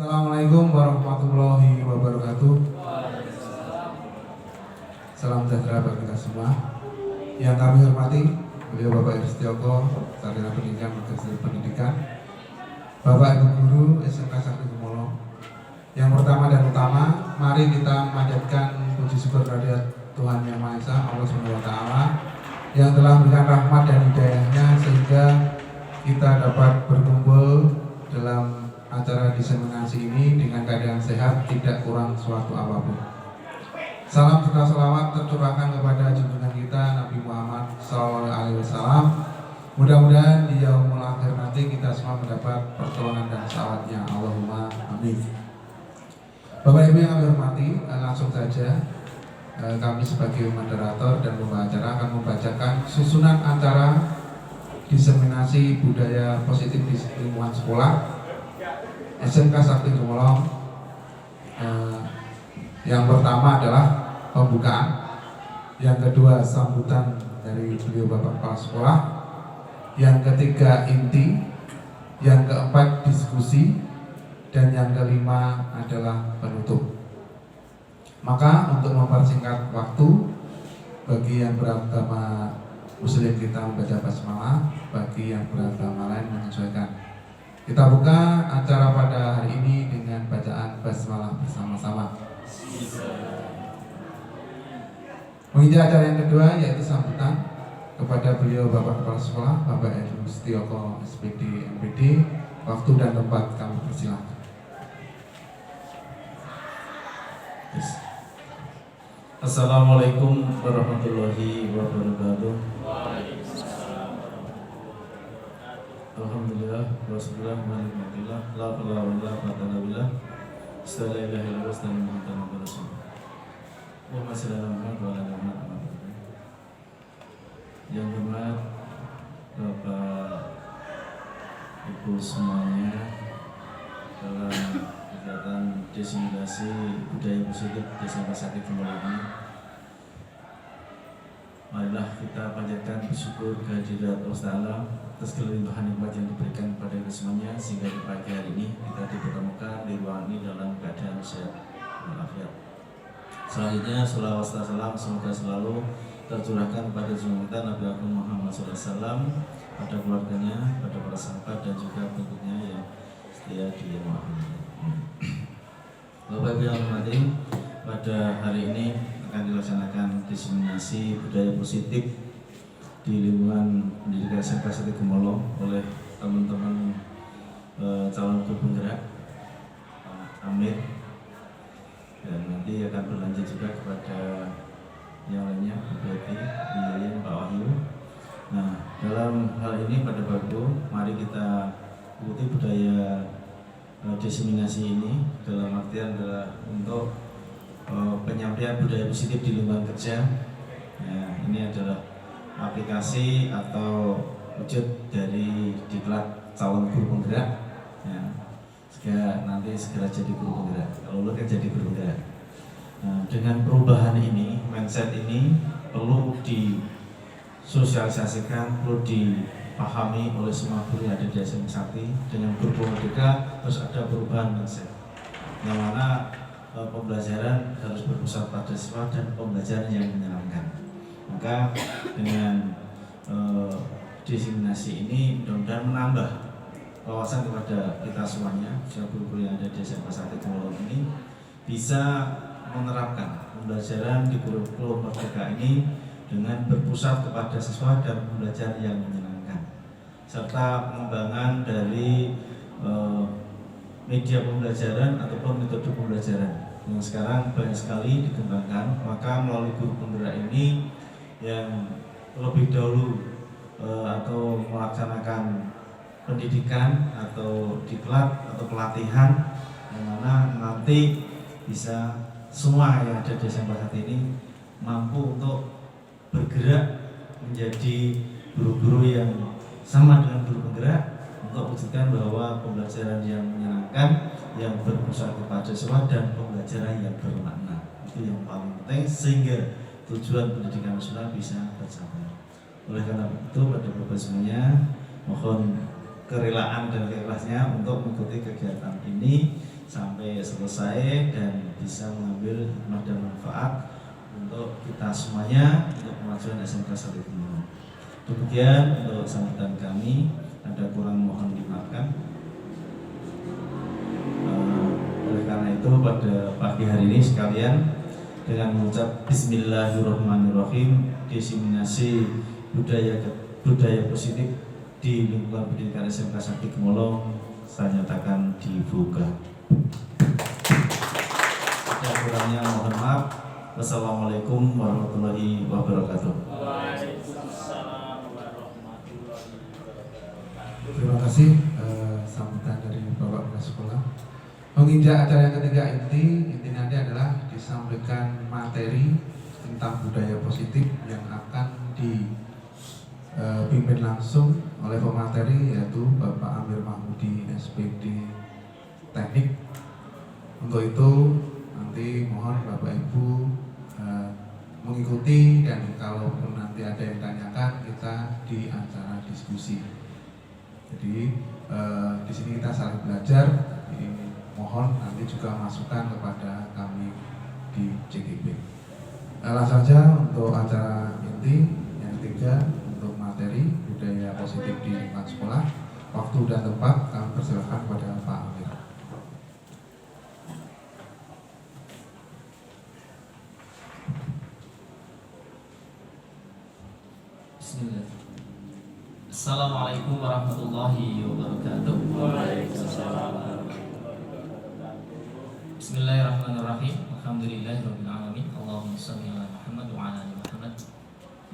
Assalamualaikum warahmatullahi wabarakatuh. Salam sejahtera bagi kita semua. Yang kami hormati beliau Bapak Istioko, Sarjana Pendidikan Magister Pendidikan, Bapak Ibu Guru SMK Sakti Gumolo. Yang pertama dan utama, mari kita memanjatkan puji syukur kehadirat Tuhan Yang Maha Esa, Allah Subhanahu wa Ta'ala, yang telah memberikan rahmat dan hidayahnya sehingga kita dapat berkumpul dalam acara diseminasi ini dengan keadaan sehat, tidak kurang suatu apapun. Salam serta salawat tercurahkan kepada junjungan kita Nabi Muhammad SAW. Mudah-mudahan di yaumul akhir nanti kita semua mendapat pertolongan dan syafaatnya. Allahumma amin. Bapak Ibu yang kami hormati, langsung saja kami sebagai moderator dan pembawa acara akan membacakan susunan acara diseminasi budaya positif di lingkungan sekolah SMK Sakti Gumolo. Yang pertama adalah pembukaan, yang kedua sambutan dari beliau Bapak Kepala Sekolah, yang ketiga inti, yang keempat diskusi, dan yang kelima adalah penutup. Maka untuk mempersingkat waktu, bagi yang beragama Muslim kita membaca basmalah, bagi yang beragama lain menyesuaikan. Kita buka acara pada hari ini dengan bacaan basmalah bersama-sama. Menginjak acara yang kedua yaitu sambutan kepada beliau Bapak Kepala Sekolah, Bapak Edu Setioko SPD MPD. Waktu dan tempat kami persilakan. Assalamualaikum warahmatullahi wabarakatuh. Alhamdulillah, wassallallahu la ilaha illallah, sallallahu alaihi wasallam. Yang hormat Bapak Ibu semuanya, dalam kegiatan diseminasi budaya positif Desa Sakti Gumolo ini, marilah kita panjatkan bersyukur kehadirat Allah Ta'ala atas kelimpahan nikmat yang diberikan kepada kita semuanya, sehingga di pagi hari ini kita dipertemukan di ruangan ini dalam keadaan sehat walafiat. Selanjutnya, salawat serta salam semoga selalu tercurahkan kepada junjungan Nabi Agung Muhammad SAW, pada keluarganya, pada para sahabat dan juga pengikutnya yang setia di rumah ini. Bapak Ibu yang hormati, pada hari ini akan dilaksanakan diseminasi budaya positif di lingkungan pendidikan SMK Sakti Gumolo oleh teman-teman calon guru penggerak Amir, dan nanti akan berlanjut juga kepada yang lainnya, Bu Betty, Bu Yayan, Pak Wahyu. Nah, dalam hal ini pada waktu mari kita ikuti budaya diseminasi ini, dalam artian adalah untuk penyampaian budaya positif di lingkungan kerja. Ya, ini adalah aplikasi atau wujud dari diklat calon guru penggerak, ya, sehingga nanti segera jadi guru penggerak. Kalau lu kan jadi guru penggerak. Nah, dengan perubahan ini, mindset ini perlu disosialisasikan, perlu dipahami oleh semua guru yang ada di SMK Sakti. Dengan guru merdeka harus ada perubahan mindset, yang mana pembelajaran harus berpusat pada siswa dan pembelajaran yang menyenangkan. Maka dengan diseminasi ini mudah-mudahan menambah wawasan kepada kita semuanya, guru-guru yang ada di SMK Sakti Gumolo ini bisa menerapkan pembelajaran di kurikulum merdeka ini dengan berpusat kepada siswa dan pembelajaran yang menyenangkan, serta pengembangan dari media pembelajaran ataupun metode pembelajaran yang sekarang banyak sekali dikembangkan. Maka melalui guru penggerak ini yang lebih dahulu atau melaksanakan pendidikan atau diklat atau pelatihan, yang mana nanti bisa semua yang ada di SMK Sakti ini mampu untuk bergerak menjadi guru-guru yang sama dengan guru penggerak, untuk mewujudkan bahwa pembelajaran yang menyenangkan, yang berpusat kepada siswa, dan pembelajaran yang bermakna. Itu yang paling penting sehingga tujuan pendidikan nasional bisa tercapai. Oleh karena itu, pada Bapak semuanya mohon kerelaan dan keikhlasannya untuk mengikuti kegiatan ini, sampai selesai dan bisa mengambil hikmah dan manfaat untuk kita semuanya untuk kemajuan SMK Sakti Gumulong. Demikian untuk sambutan kami, ada kurang mohon dimaafkan. Oleh karena itu pada pagi hari ini sekalian, dengan mengucap Bismillahirrahmanirrahim, diseminasi budaya positif di lingkungan pendidikan SMK Sakti Gumulong saya nyatakan dibuka. Ada kurangnya mohon maaf. Wassalamualaikum warahmatullahi wabarakatuh. Terima kasih sambutan dari Bapak Kepala Sekolah. Menginjak acara yang ketiga inti nanti adalah disampaikan materi tentang budaya positif yang akan dipimpin langsung oleh pemateri, yaitu Bapak Amir Mahmudi SPD Teknik. Untuk itu nanti mohon Bapak Ibu mengikuti, dan kalaupun nanti ada yang tanyakan, kita di acara diskusi. Jadi di sini kita saling belajar. Jadi mohon nanti juga masukan kepada kami di CGP. Langsung saja untuk acara inti yang ketiga untuk materi budaya positif di lingkungan sekolah. Waktu dan tempat kami persilakan kepada Pak Amir. Bismillah. Assalamualaikum warahmatullahi wabarakatuh. Waalaikumsalam. Bismillahirrahmanirrahim. Alhamdulillahirabbil alamin. Allahumma shalli ala Muhammad wa ala ali Muhammad.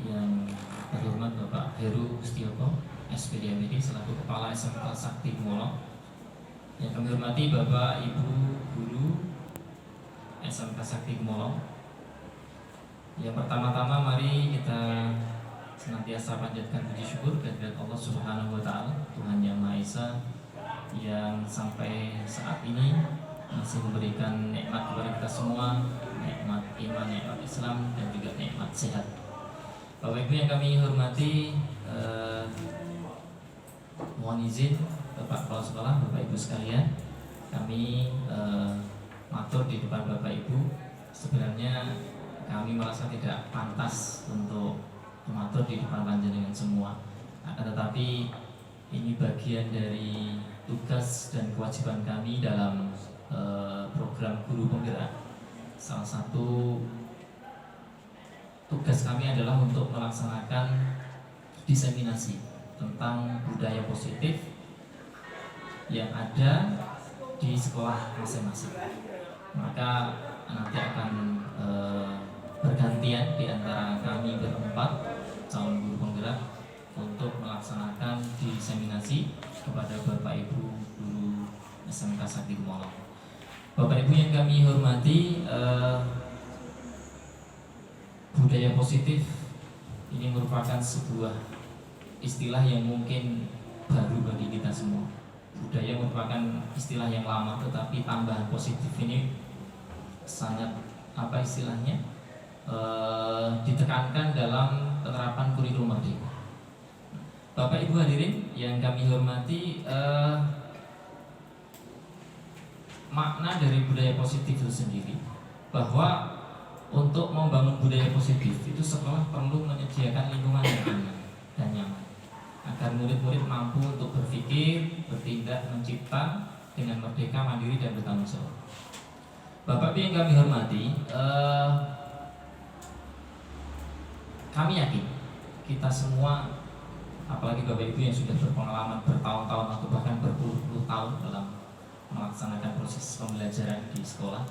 Yang terhormat Bapak Heru Setioko, SPD MD selaku Kepala SMK Sakti Gumulong. Yang kami hormati Bapak Ibu Guru SMK Sakti Gumulong. Yang pertama-tama mari kita senantiasa panjatkan puji syukur kehadirat Allah Subhanahu wa taala, Tuhan Yang Maha Esa, yang sampai saat ini masih memberikan nikmat kepada kita semua, nikmat iman, nikmat Islam, dan juga nikmat sehat. Bapak Ibu yang kami hormati, mohon izin Bapak Kepala Sekolah, Bapak Ibu sekalian, kami matur di depan Bapak Ibu. Sebenarnya kami merasa tidak pantas untuk matur di depan panjenengan semua. Akan tetapi ini bagian dari tugas dan kewajiban kami dalam program guru penggerak. Salah satu tugas kami adalah untuk melaksanakan diseminasi tentang budaya positif yang ada di sekolah masing-masing. Maka nanti akan bergantian di antara kami berempat calon guru penggerak untuk melaksanakan diseminasi kepada Bapak Ibu guru SMK Sakti Gumulong. Bapak Ibu yang kami hormati, budaya positif ini merupakan sebuah istilah yang mungkin baru bagi kita semua. Budaya merupakan istilah yang lama, tetapi tambahan positif ini sangat ditekankan dalam penerapan kurikulum merdeka. Bapak Ibu hadirin yang kami hormati, makna dari budaya positif itu sendiri, bahwa untuk membangun budaya positif itu sekolah perlu menyediakan lingkungan yang aman dan nyaman, agar murid-murid mampu untuk berpikir, bertindak, mencipta dengan merdeka, mandiri, dan bertanggung jawab. Bapak Ibu yang kami hormati, kami yakin kita semua, apalagi Bapak Ibu yang sudah berpengalaman bertahun-tahun atau bahkan berpuluh-puluh tahun dalam melaksanakan proses pembelajaran di sekolah,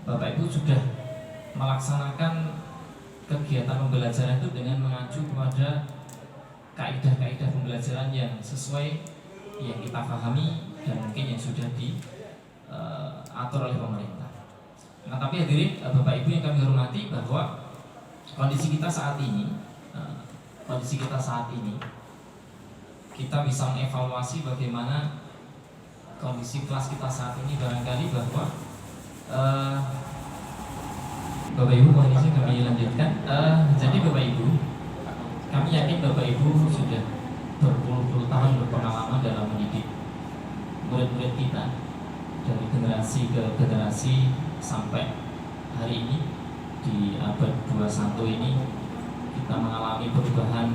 Bapak Ibu sudah melaksanakan kegiatan pembelajaran itu dengan mengacu kepada kaidah-kaidah pembelajaran yang sesuai yang kita pahami dan mungkin yang sudah diatur oleh pemerintah. Nah, tapi hadirin Bapak Ibu yang kami hormati, bahwa kondisi kita saat ini, kita bisa mengevaluasi bagaimana kondisi kelas kita saat ini. Barangkali bahwa Bapak Ibu mohon izin kami lanjutkan. Jadi Bapak Ibu, kami yakin Bapak Ibu sudah berpuluh-puluh tahun berpengalaman dalam mendidik murid-murid kita, dari generasi ke generasi sampai hari ini di abad 21 ini kita mengalami perubahan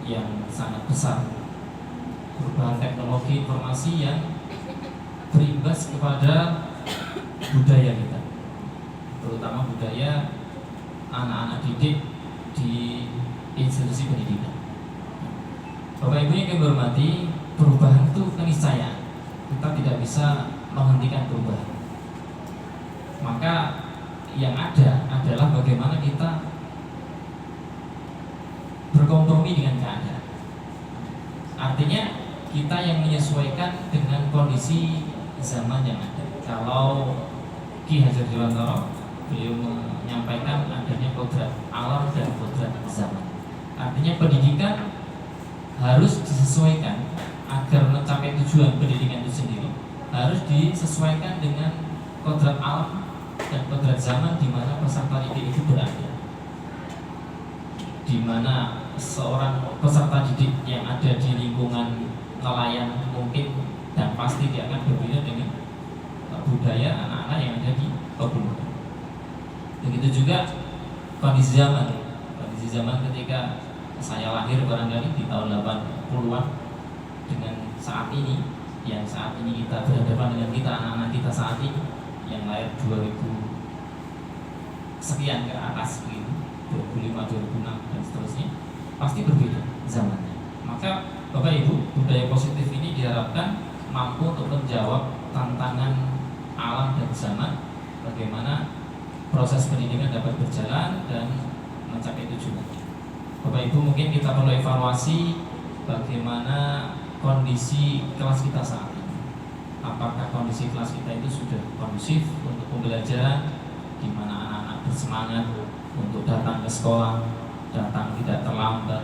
yang sangat besar, perubahan teknologi informasi yang berimbas kepada budaya kita, terutama budaya anak-anak didik di institusi pendidikan. Bapak Ibu yang kami hormati, perubahan itu keniscayaan. Kita tidak bisa menghentikan perubahan. Maka yang ada adalah bagaimana kita berkompromi dengan keadaan. Artinya kita yang menyesuaikan dengan kondisi zaman yang ada. Kalau Ki Hajar Dewantara, beliau menyampaikan adanya kodrat alam dan kodrat zaman. Artinya pendidikan harus disesuaikan agar mencapai tujuan pendidikan itu sendiri, harus disesuaikan dengan kodrat alam dan kodrat zaman di mana peserta didik itu berada. Di mana seorang peserta didik yang ada di lingkungan nelayan mungkin dan pasti dia akan berbeda dengan budaya anak-anak yang ada di pegunungan. Begitu juga kondisi zaman. Kondisi zaman ketika saya lahir barangkali di tahun 80-an dengan saat ini, yang saat ini kita berhadapan dengan kita, anak-anak kita saat ini yang lahir 2000 sekian ke atas begitu, 2005, 2006 dan seterusnya, pasti berbeda zamannya. Maka Bapak Ibu, budaya positif ini diharapkan mampu untuk menjawab tantangan alam dan zaman, bagaimana proses pendidikan dapat berjalan dan mencapai tujuan. Bapak Ibu, mungkin kita perlu evaluasi bagaimana kondisi kelas kita saat ini. Apakah kondisi kelas kita itu sudah kondusif untuk pembelajaran, di mana anak-anak bersemangat untuk datang ke sekolah, datang tidak terlambat,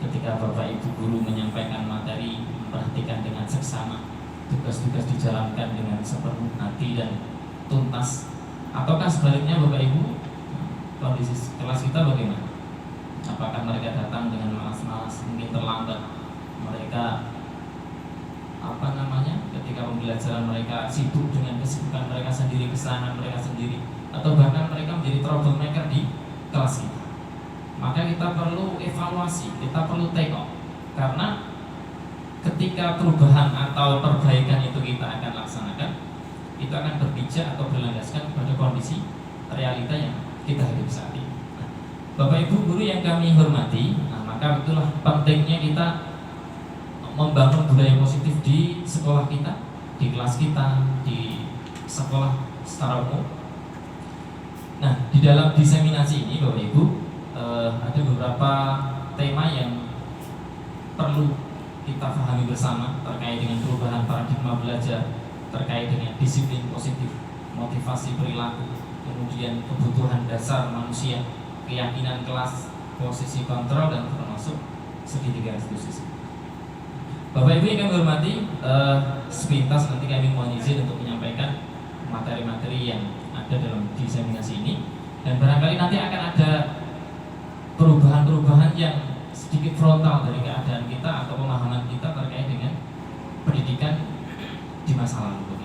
ketika Bapak Ibu guru menyampaikan materi, memperhatikan dengan seksama, tugas-tugas dijalankan dengan sepenuh hati dan tuntas. Ataukah sebaliknya Bapak Ibu, kondisi kelas kita bagaimana? Apakah mereka datang dengan malas-malas, mungkin terlambat, mereka ketika pembelajaran mereka sibuk dengan kesibukan mereka sendiri, kesenangan mereka sendiri, atau bahkan mereka menjadi troublemaker di kelas kita. Maka kita perlu evaluasi, kita perlu take off, karena ketika perubahan atau perbaikan itu kita akan laksanakan, itu akan berpijak atau berlandaskan pada kondisi realita yang kita hidup saat ini. Bapak Ibu guru yang kami hormati, maka itulah pentingnya kita membangun budaya positif di sekolah kita, di kelas kita, di sekolah secara umum. Nah, di dalam diseminasi ini Bapak Ibu ada beberapa tema yang perlu kita pahami bersama terkait dengan perubahan paradigma belajar, terkait dengan disiplin positif, motivasi perilaku, kemudian kebutuhan dasar manusia, keyakinan kelas, posisi kontrol, dan termasuk segitiga restitusi. Bapak Ibu yang kami hormati, sepintas nanti kami mohon izin untuk menyampaikan materi-materi yang ada dalam diseminasi ini, dan barangkali nanti akan ada perubahan-perubahan yang sedikit frontal dari keadaan kita atau pemahaman kita terkait dengan pendidikan di masa lalu.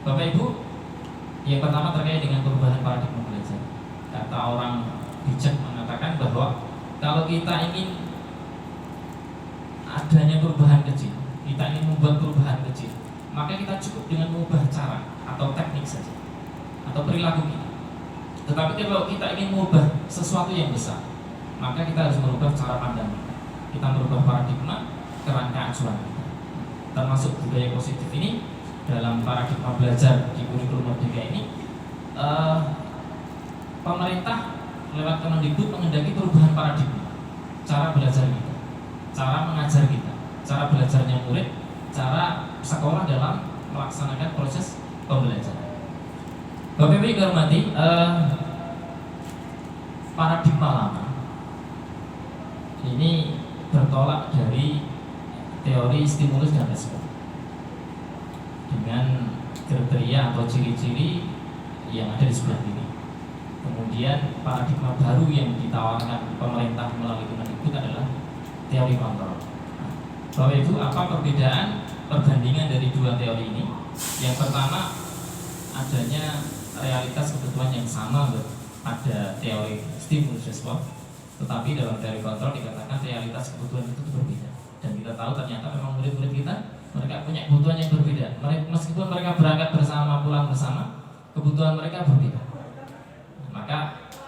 Bapak Ibu, yang pertama terkait dengan perubahan paradigma belajar. Kata orang bijak mengatakan bahwa kalau kita ingin adanya perubahan kecil, kita ingin membuat perubahan kecil, maka kita cukup dengan mengubah cara atau teknik saja, atau perilaku kita. Tetapi kalau kita ingin mengubah sesuatu yang besar, maka kita harus merubah cara pandang kita. Kita merubah paradigma, kerangka acuan kita. Termasuk budaya positif ini dalam paradigma belajar di kurikulum Merdeka ini, pemerintah lewat Kemendikbud menghendaki perubahan paradigma, cara belajar kita, cara mengajar kita, cara belajarnya murid, cara sekolah dalam melaksanakan proses pembelajaran. Bapak Ibu yang hormati, paradigma lama ini bertolak dari teori stimulus dan respon dengan kriteria atau ciri-ciri yang ada di sebelah ini. Kemudian paradigma baru yang ditawarkan pemerintah melalui Kemendikbud adalah teori kontrol. Bapak Ibu, apa perbedaan perbandingan dari dua teori ini? Yang pertama, adanya realitas kebutuhan yang sama pada teori stimulus respons, tetapi dalam teori kontrol dikatakan realitas kebutuhan itu berbeda. Dan kita tahu ternyata memang murid-murid kita mereka punya kebutuhan yang berbeda. Meskipun mereka berangkat bersama, pulang bersama, kebutuhan mereka berbeda. Maka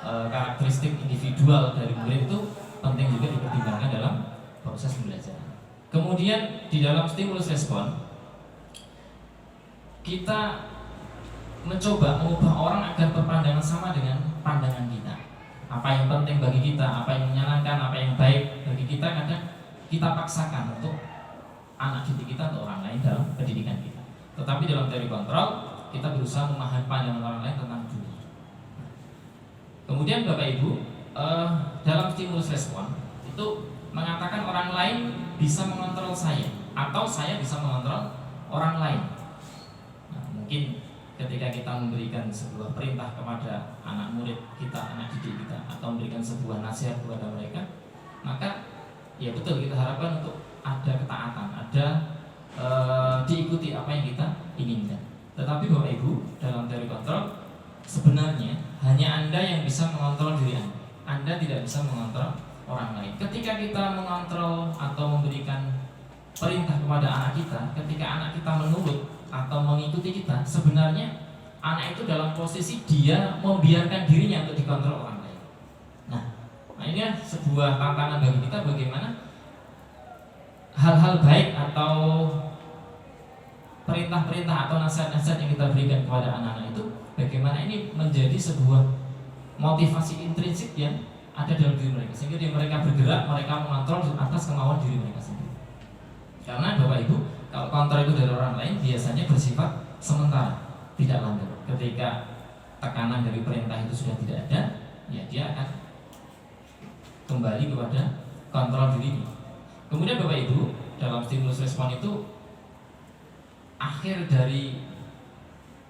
karakteristik individual dari murid itu penting juga dipertimbangkan dalam proses pembelajaran. Kemudian di dalam stimulus respon kita mencoba mengubah orang agar berpandangan sama dengan pandangan kita. Apa yang penting bagi kita, apa yang menyenangkan, apa yang baik bagi kita, kadang kita paksakan untuk anak didik kita atau orang lain dalam pendidikan kita. Tetapi dalam teori kontrol kita berusaha memahami pandangan orang lain tentang dunia. Kemudian Bapak Ibu, dalam stimulus respon itu mengatakan orang lain bisa mengontrol saya atau saya bisa mengontrol orang lain. Nah, mungkin ketika kita memberikan sebuah perintah kepada anak murid kita, anak didik kita, atau memberikan sebuah nasihat kepada mereka, maka ya betul kita harapkan untuk ada ketaatan, ada diikuti apa yang kita inginkan. Tetapi Bapak Ibu, dalam teori kontrol sebenarnya hanya Anda yang bisa mengontrol diri Anda. Anda tidak bisa mengontrol orang lain. Ketika kita mengontrol atau memberikan perintah kepada anak kita, ketika anak kita menurut atau mengikuti kita, sebenarnya anak itu dalam posisi dia membiarkan dirinya untuk dikontrol orang lain. Nah ini sebuah tantangan bagi kita, bagaimana hal-hal baik atau perintah-perintah atau nasihat-nasihat yang kita berikan kepada anak-anak itu, bagaimana ini menjadi sebuah motivasi intrinsik yang ada dalam diri mereka, sehingga mereka bergerak, mereka mengontrol atas kemauan diri mereka sendiri. Karena Bapak Ibu, kalau kontrol itu dari orang lain biasanya bersifat sementara, tidak langgeng. Ketika tekanan dari perintah itu sudah tidak ada, ya dia akan kembali kepada kontrol dirinya. Kemudian Bapak Ibu, dalam stimulus respon itu akhir dari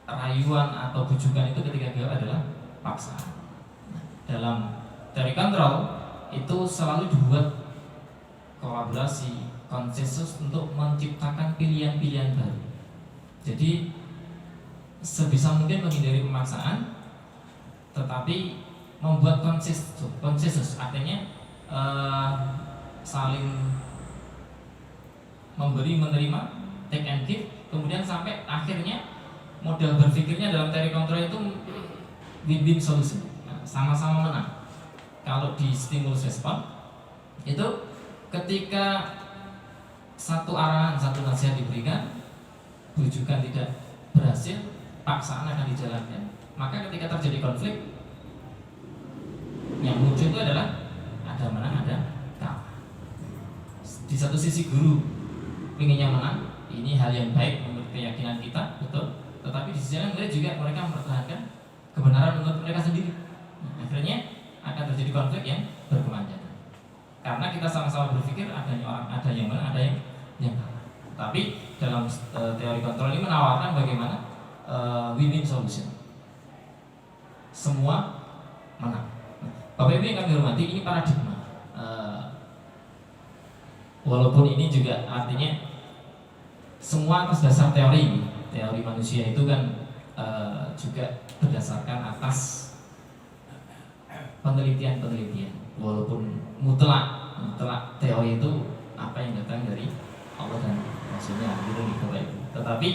rayuan atau bujukan itu ketika dia adalah paksaan. Dalam teori kontrol itu selalu dibuat kolaborasi, konsensus untuk menciptakan pilihan-pilihan baru. Jadi sebisa mungkin menghindari pemaksaan, tetapi membuat konsensus artinya saling memberi menerima, take and give, kemudian sampai akhirnya model berpikirnya dalam teori kontrol itu win-win solution, sama-sama menang. Kalau di stimulus respon itu ketika satu arahan, satu nasihat diberikan, bujukan tidak berhasil, paksaan akan dijalankan, maka ketika terjadi konflik, yang muncul itu adalah ada menang, ada kalah. Di satu sisi guru inginnya menang, ini hal yang baik menurut keyakinan kita, betul. Tetapi di sisi lain mereka mempertahankan kebenaran menurut mereka sendiri. Akhirnya akan terjadi konflik yang berkepanjangan. Karena kita sama-sama berpikir adanya orang, ada yang menang, ada yang kalah. Tapi dalam teori kontrol ini menawarkan bagaimana win-win solution. Semua menang. Bapak Ibu yang kami hormati, ini paradigma. Walaupun ini juga artinya semua atas dasar teori manusia itu kan juga berdasarkan atas penelitian. Walaupun mutlak teori itu apa yang datang dari Allah dan Rasulnya, gitu Bapak Ibu. Tetapi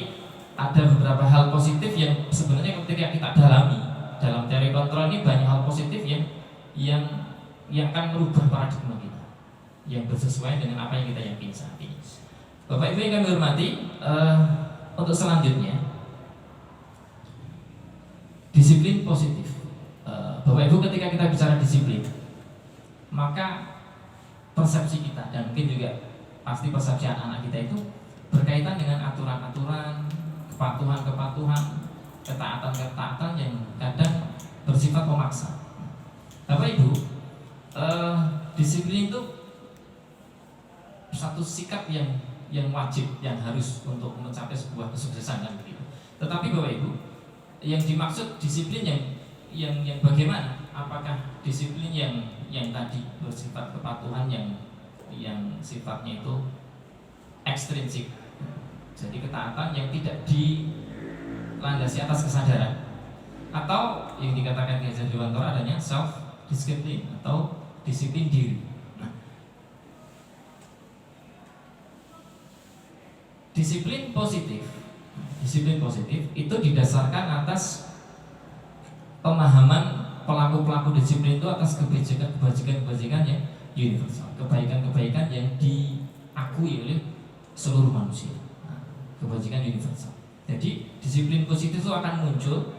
ada beberapa hal positif yang sebenarnya ketika kita dalami dalam teori kontrol ini, banyak hal positif yang akan merubah paradigma kita, yang bersesuaian dengan apa yang kita yakini saat ini. Bapak Ibu yang kami hormati, untuk selanjutnya disiplin positif. Bapak Ibu, ketika kita bicara disiplin, maka persepsi kita dan mungkin juga pasti persepsi anak-anak kita itu berkaitan dengan aturan-aturan, kepatuhan, ketaatan yang kadang bersifat memaksa. Bapak Ibu, disiplin itu satu sikap yang wajib, yang harus untuk mencapai sebuah kesuksesan kan begitu. Tetapi Bapak Ibu, yang dimaksud disiplin yang bagaimana? Apakah disiplin yang tadi bersifat kepatuhan yang sifatnya itu ekstrinsik, jadi ketaatan yang tidak landasi atas kesadaran, atau yang dikatakan Ki Hajar Dewantara adanya self discipline atau disiplin diri. Nah, disiplin positif itu didasarkan atas pemahaman pelaku-pelaku disiplin itu atas kebajikan yang universal, kebaikan-kebaikan yang diakui oleh seluruh manusia. Nah, kebajikan universal. Jadi disiplin positif itu akan muncul,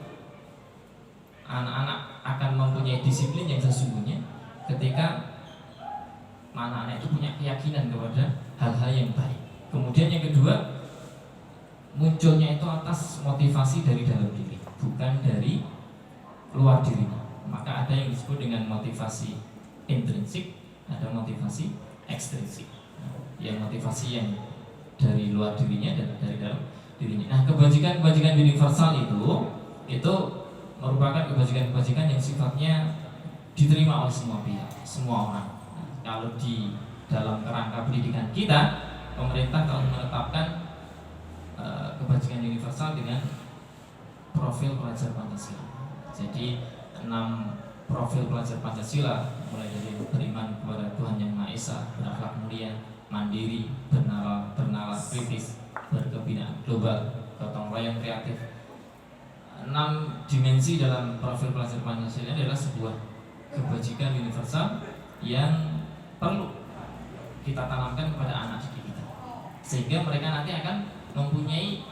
anak-anak akan mempunyai disiplin yang sesungguhnya ketika anak-anak itu punya keyakinan kepada hal-hal yang baik. Kemudian yang kedua, munculnya itu atas motivasi dari dalam diri, bukan dari luar diri. Maka ada yang disebut dengan motivasi intrinsik, ada motivasi ekstrinsik. Yang motivasi yang dari luar dirinya dan dari dalam dirinya. Nah, kebajikan-kebajikan universal itu merupakan kebajikan-kebajikan yang sifatnya diterima oleh semua pihak, semua orang. Nah, kalau di dalam kerangka pendidikan kita, pemerintah telah menetapkan kebajikan universal dengan profil pelajar Pancasila. Jadi 6 profil pelajar Pancasila, mulai dari beriman kepada Tuhan Yang Maha Esa, berakhlak mulia, mandiri, bernalar kritis, berkebinaan global, gotong royong kreatif. 6 dimensi dalam profil pelajar Pancasila adalah sebuah kebajikan universal yang perlu kita tanamkan kepada anak didik kita, sehingga mereka nanti akan mempunyai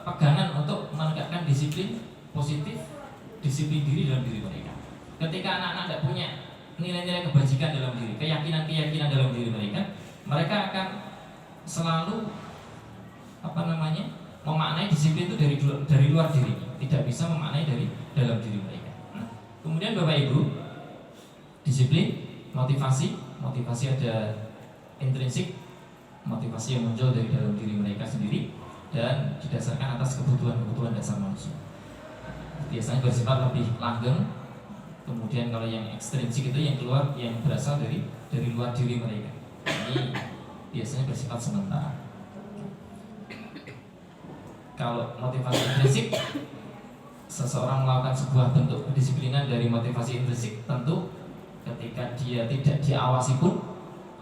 pegangan untuk menegakkan disiplin positif, disiplin diri dalam diri mereka. Ketika anak-anak tidak punya nilai-nilai kebajikan dalam diri, keyakinan-keyakinan dalam diri mereka, mereka akan selalu memaknai disiplin itu dari luar diri, tidak bisa memaknai dari dalam diri mereka. Nah, kemudian Bapak Ibu, disiplin, motivasi ada intrinsik, motivasi yang muncul dari dalam diri mereka sendiri dan didasarkan atas kebutuhan dasar manusia. Biasanya bersifat lebih langgeng. Kemudian kalau yang ekstrinsik itu yang berasal dari luar diri mereka. Ini biasanya bersifat sementara. Kalau motivasi intrinsik, seseorang melakukan sebuah bentuk kedisiplinan dari motivasi intrinsik, tentu ketika dia tidak diawasi pun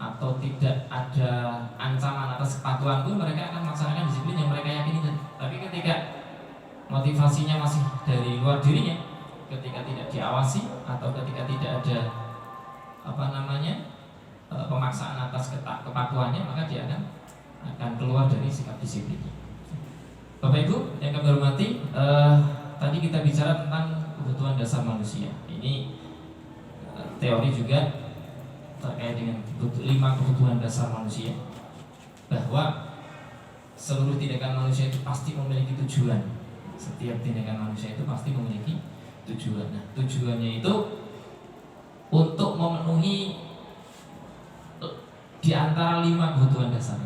atau tidak ada ancaman atas kepatuhan pun, mereka akan melaksanakan disiplin yang mereka yakini. Tapi ketika motivasinya masih dari luar dirinya, ketika tidak diawasi atau ketika tidak ada pemaksaan atas kepatuhannya, maka dia akan keluar dari sikap disiplinnya. Bapak Ibu yang kami hormati, tadi kita bicara tentang kebutuhan dasar manusia. Ini teori juga terkait dengan 5 kebutuhan dasar manusia, bahwa seluruh tindakan manusia itu pasti memiliki tujuan. Setiap tindakan manusia itu pasti memiliki tujuan. Nah, tujuannya itu untuk memenuhi di antara 5 kebutuhan dasar.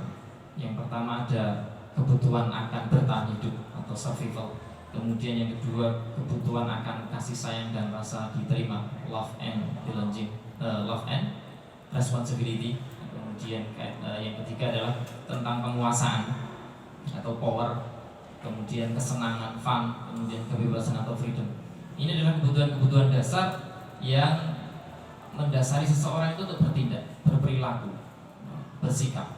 Yang pertama ada kebutuhan akan bertahan hidup atau survival. Kemudian yang kedua, kebutuhan akan kasih sayang dan rasa diterima, love and responsibility. Kemudian yang ketiga adalah tentang penguasaan atau power. Kemudian kesenangan, fun. Kemudian kebebasan atau freedom. Ini adalah kebutuhan-kebutuhan dasar yang mendasari seseorang itu untuk bertindak, berperilaku, bersikap.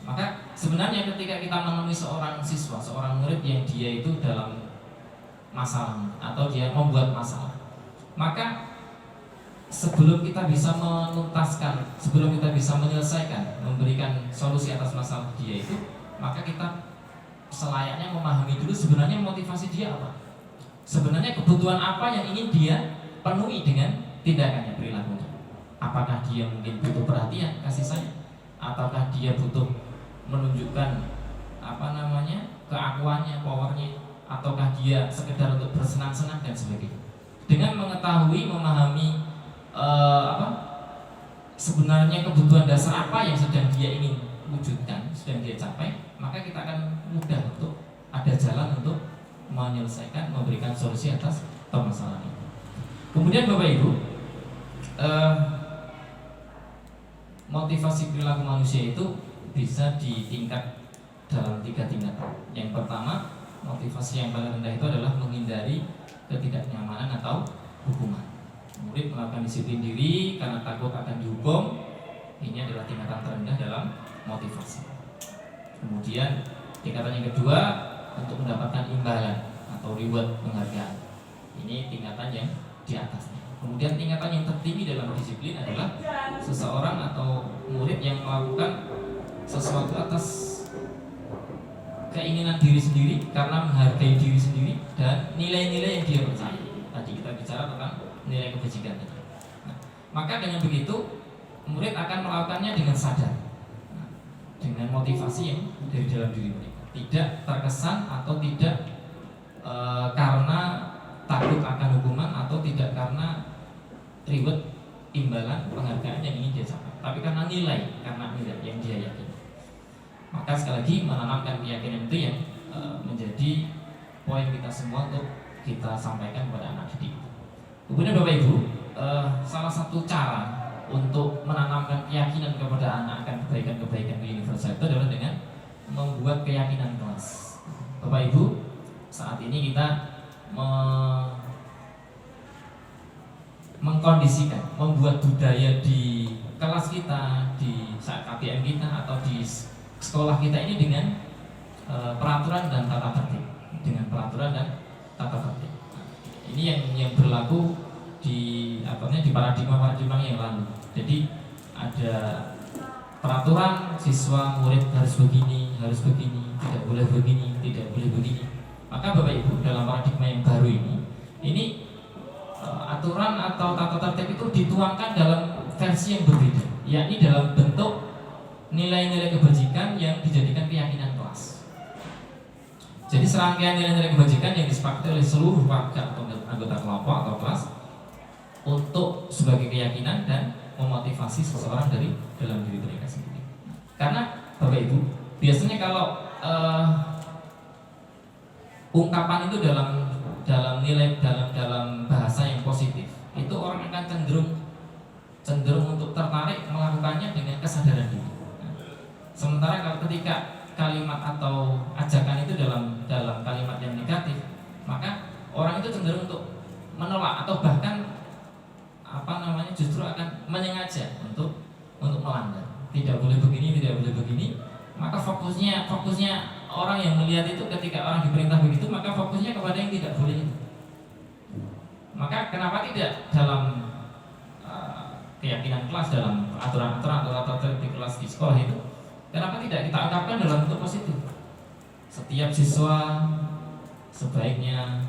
Maka sebenarnya ketika kita menemui seorang siswa, seorang murid yang dia itu dalam masalah atau dia membuat masalah, maka sebelum kita bisa menuntaskan, sebelum kita bisa menyelesaikan, memberikan solusi atas masalah dia itu, maka kita selayaknya memahami dulu sebenarnya motivasi dia apa. Sebenarnya kebutuhan apa yang ingin dia penuhi dengan tindakannya, perilakunya. Apakah dia mungkin butuh perhatian, kasih sayang, ataukah dia butuh menunjukkan keakuannya, powernya, ataukah dia sekedar untuk bersenang-senang dan sebagainya. Dengan mengetahui, memahami sebenarnya kebutuhan dasar apa yang sedang dia ingin wujudkan, sedang dia capai, maka kita akan mudah untuk ada jalan untuk menyelesaikan, memberikan solusi atas permasalahan ini. Kemudian Bapak Ibu, motivasi perilaku manusia itu bisa ditingkat dalam 3 tingkatan. Yang pertama, motivasi yang paling rendah itu adalah menghindari ketidaknyamanan atau hukuman. Murid melakukan disiplin diri karena takut akan dihukum. Ini adalah tingkatan terendah dalam motivasi. Kemudian tingkatan yang kedua untuk mendapatkan imbalan atau reward, penghargaan. Ini tingkatan yang di atasnya. Kemudian tingkatan yang tertinggi dalam disiplin adalah seseorang atau murid yang melakukan sesuatu atas keinginan diri sendiri karena menghargai diri sendiri dan nilai-nilai yang dia percaya. Tadi kita bicara tentang nilai kebajikan tadi. Nah, maka dengan begitu murid akan melakukannya dengan sadar, dengan motivasi yang dari dalam diri mereka, tidak terkesan atau tidak karena takut akan hukuman atau tidak karena reward, imbalan, penghargaan yang ingin dia capai, tapi karena nilai yang dia yakini. Maka sekali lagi menanamkan keyakinan itu yang menjadi poin kita semua untuk kita sampaikan kepada anak didik. Kemudian Bapak Ibu, salah satu cara untuk menanamkan keyakinan kepada anak akan kebaikan-kebaikan universal itu adalah dengan membuat keyakinan kelas. Bapak Ibu, saat ini kita mengkondisikan, membuat budaya di kelas kita, di saat KBM kita atau di sekolah kita ini dengan peraturan dan tata tertib, dengan peraturan dan tata tertib. Ini yang berlaku di paradigma yang lalu. Jadi ada peraturan siswa murid harus begini, tidak boleh begini, tidak boleh begini. Maka Bapak Ibu, dalam paradigma yang baru ini aturan atau tata tertib itu dituangkan dalam versi yang berbeda, yakni dalam bentuk nilai-nilai kebajikan yang dijadikan keyakinan kelas. Jadi serangkaian nilai-nilai kebajikan yang disepakati oleh seluruh warga atau anggota kelompok atau kelas untuk sebagai keyakinan dan memotivasi seseorang dari dalam diri mereka sendiri. Karena Bapak Ibu, biasanya kalau ungkapan itu dalam nilai dalam bahasa yang positif, itu orang akan cenderung untuk tertarik melakukannya dengan kesadaran diri. Sementara kalau ketika kalimat atau ajakan itu dalam kalimat yang negatif, maka orang itu cenderung untuk menolak atau bahkan justru akan menyengaja untuk melanggar. Tidak boleh begini, tidak boleh begini. Maka fokusnya orang yang melihat itu ketika orang diperintah begitu, maka fokusnya kepada yang tidak boleh itu. Maka kenapa tidak dalam keyakinan kelas, dalam aturan-aturan atau tata tertib kelas di sekolah itu, kenapa tidak kita ungkapkan dalam bentuk positif? Setiap siswa sebaiknya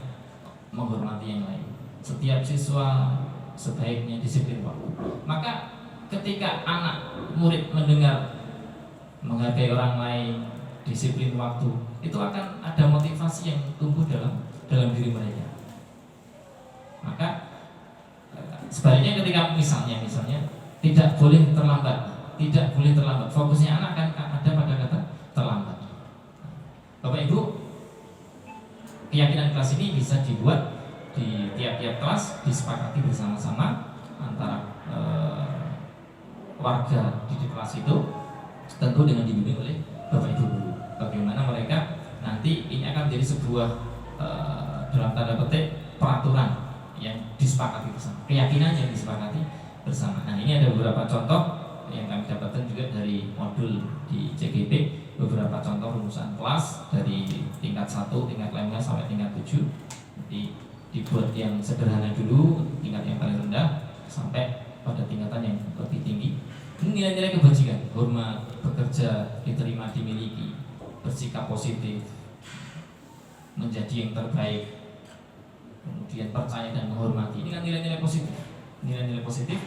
menghormati yang lain. Setiap siswa sebaiknya disiplin waktu. Maka ketika anak murid mendengar menghargai orang lain, disiplin waktu, itu akan ada motivasi yang tumbuh dalam diri mereka. Maka sebaliknya ketika misalnya tidak boleh terlambat, fokusnya anak akan ada pada kata terlambat. Bapak Ibu, keyakinan kelas ini bisa dibuat di tiap-tiap kelas, disepakati bersama-sama antara warga di kelas itu, tentu dengan dibimbing oleh Bapak Ibu guru. Bagaimana mereka nanti ini akan menjadi sebuah dalam tanda petik peraturan yang disepakati bersama, keyakinan yang disepakati bersama. Nah, ini ada beberapa contoh yang kami dapatkan juga dari modul di CGP, beberapa contoh rumusan kelas dari tingkat 1, tingkat 5 sampai tingkat 7. Jadi dibuat yang sederhana dulu, tingkat yang paling rendah sampai pada tingkatan yang lebih tinggi. Ini nilai-nilai kebajikan: hormat, bekerja, diterima, dimiliki, bersikap positif, menjadi yang terbaik, kemudian percaya dan menghormati. Ini kan nilai-nilai positif. Nilai-nilai positif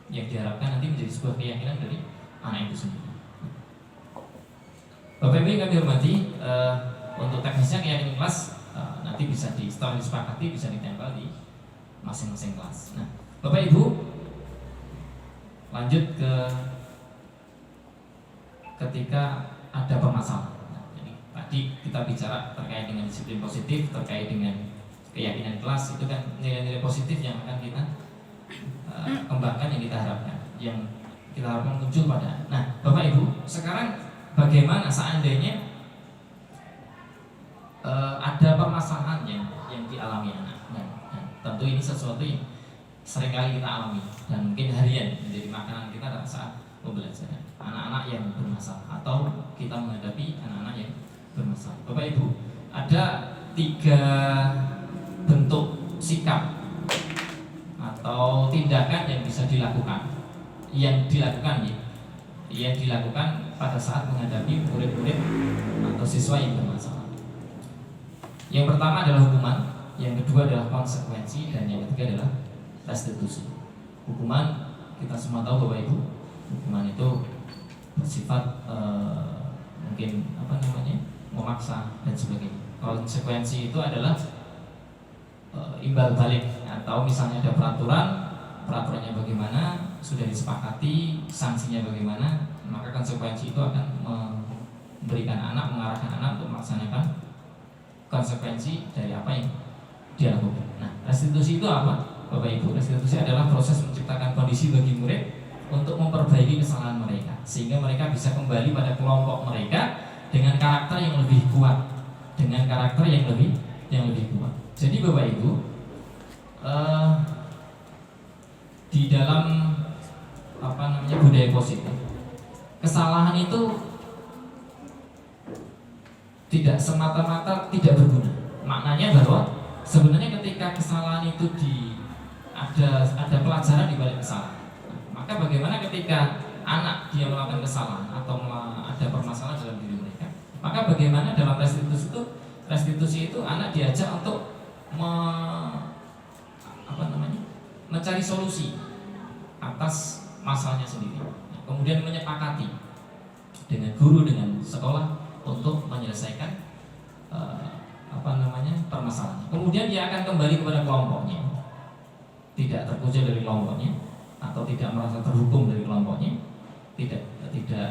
yang diharapkan nanti menjadi sebuah keyakinan dari anak itu sendiri. Bapak Ibu yang kami hormati, untuk teknisnya keyakinan kelas nanti bisa setelah disepakati bisa ditempel di masing-masing kelas. Nah, Bapak Ibu, lanjut ke ketika ada permasalahan. Nah, jadi tadi kita bicara terkait dengan disiplin positif, terkait dengan keyakinan kelas, itu kan nilai-nilai positif yang akan kita kembangkan, yang kita harapkan muncul pada. Nah, Bapak Ibu, sekarang bagaimana seandainya ada permasalahan yang dialami anak. Nah, tentu ini sesuatu yang seringkali kita alami dan mungkin harian menjadi makanan kita pada saat pembelajaran. Anak-anak yang bermasalah atau kita menghadapi anak-anak yang bermasalah. Bapak Ibu, ada 3 bentuk sikap atau tindakan yang bisa dilakukan, yang dilakukan pada saat menghadapi murid-murid atau siswa yang bermasalah. Yang pertama adalah hukuman, yang kedua adalah konsekuensi, dan yang ketiga adalah restitusi. Hukuman, kita semua tahu Bapak Ibu, hukuman itu bersifat mungkin memaksa dan sebagainya. Konsekuensi itu adalah imbal balik, atau misalnya ada peraturannya bagaimana, sudah disepakati, sanksinya bagaimana, maka konsekuensi itu akan mengarahkan anak untuk melaksanakan konsekuensi dari apa yang dia lakukan. Nah, restitusi itu apa, Bapak Ibu? Restitusi adalah proses menciptakan kondisi bagi murid untuk memperbaiki kesalahan mereka, sehingga mereka bisa kembali pada kelompok mereka dengan karakter yang lebih kuat, Jadi Bapak Ibu, di dalam budaya positif, kesalahan itu tidak semata-mata tidak berguna. Maknanya bahwa sebenarnya ketika kesalahan itu ada pelajaran di balik kesalahan. Maka bagaimana ketika anak dia melakukan kesalahan atau ada permasalahan dalam diri mereka, maka bagaimana dalam restitusi itu anak diajak untuk mencari solusi atas masalahnya sendiri. Kemudian menyepakati dengan guru, dengan sekolah untuk menyelesaikan permasalahan. Kemudian dia akan kembali kepada kelompoknya, tidak terkucil dari kelompoknya, atau tidak merasa terhukum dari kelompoknya, tidak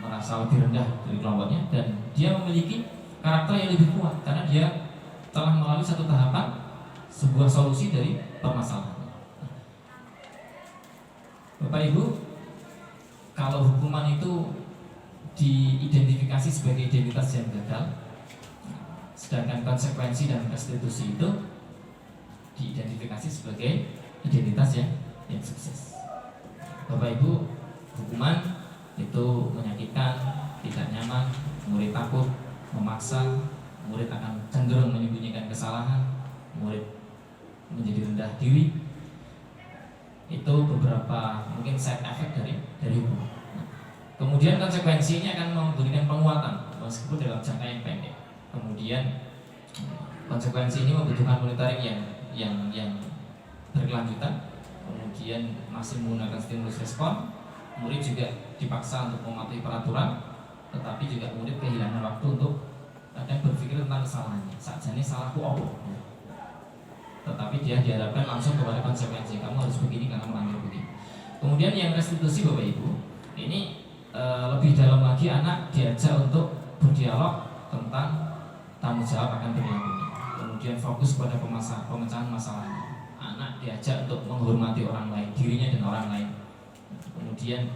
merasa lebih rendah dari kelompoknya, dan dia memiliki karakter yang lebih kuat karena dia telah melalui satu tahapan sebuah solusi dari permasalahan. Bapak Ibu, kalau hukuman itu diidentifikasi sebagai identitas yang gagal, sedangkan konsekuensi dan restitusi itu diidentifikasi sebagai identitas yang sukses. Bapak Ibu, hukuman itu menyakitkan, tidak nyaman, murid takut, memaksa, murid akan cenderung menyembunyikan kesalahan, murid menjadi rendah diri. Itu beberapa mungkin side effect dari hukuman. Kemudian konsekuensinya akan memberikan penguatan meskipun dalam jangka yang pendek. Kemudian konsekuensi ini membutuhkan monitoring yang berkelanjutan. Kemudian masih menggunakan stimulus respon. Murid juga dipaksa untuk mematuhi peraturan, tetapi juga murid kehilangan waktu untuk kadang berpikir tentang kesalahannya. Sakjane salahku apa? Tetapi dia diharapkan langsung kepada konsekuensi. Kamu harus begini karena melanggar begini. Kemudian yang restitusi Bapak Ibu, ini lebih dalam lagi, anak diajak untuk berdialog tentang tanggung jawab akan perilakunya. Kemudian fokus pada pemecahan masalahnya. Anak diajak untuk menghormati orang lain, dirinya dan orang lain. Kemudian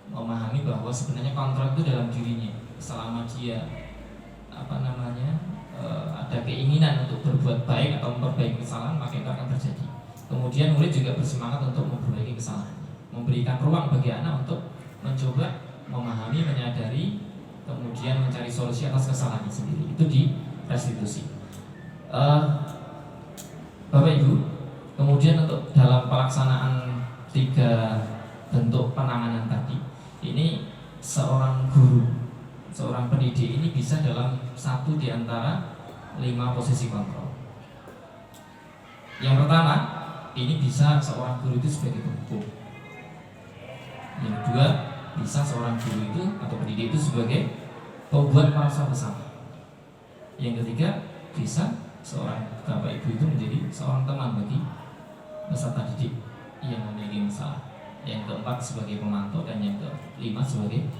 memahami bahwa sebenarnya kontrol itu dalam dirinya. Selama dia ada keinginan untuk berbuat baik atau memperbaiki kesalahan, maka itu akan terjadi. Kemudian murid juga bersemangat untuk memperbaiki kesalahannya, memberikan ruang bagi anak untuk mencoba memahami, menyadari, kemudian mencari solusi atas kesalahannya sendiri. Itu di restitusi. Bapak Ibu, kemudian untuk dalam pelaksanaan 3 bentuk penanganan tadi, ini seorang guru, seorang pendidik ini bisa dalam 1 di antara 5 posisi kontrol. Yang pertama, ini bisa seorang guru itu sebagai penghukum. Yang kedua, bisa seorang guru itu atau pendidik itu sebagai pembuat merasa bersama. Yang ketiga, bisa seorang bapak ibu itu menjadi seorang teman bagi peserta didik yang memiliki masalah. Yang keempat sebagai pemantau, dan yang kelima sebagai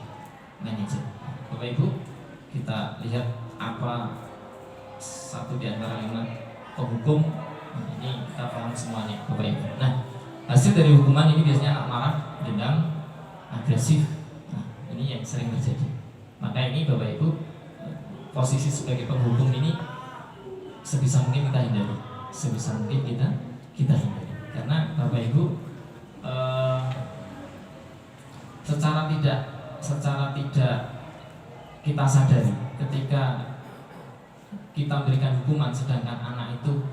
manajer. Bapak Ibu, kita lihat apa 1 di antara 5 penghukum. Ini kita paham semuanya, Bapak Ibu. Nah, hasil dari hukuman ini biasanya anak marah, dendam, agresif. Nah, ini yang sering terjadi. Maka ini Bapak Ibu, posisi sebagai penghukum ini sebisa mungkin kita hindari, sebisa mungkin kita hindari. Karena Bapak Ibu secara tidak kita sadari ketika kita memberikan hukuman sedangkan anak itu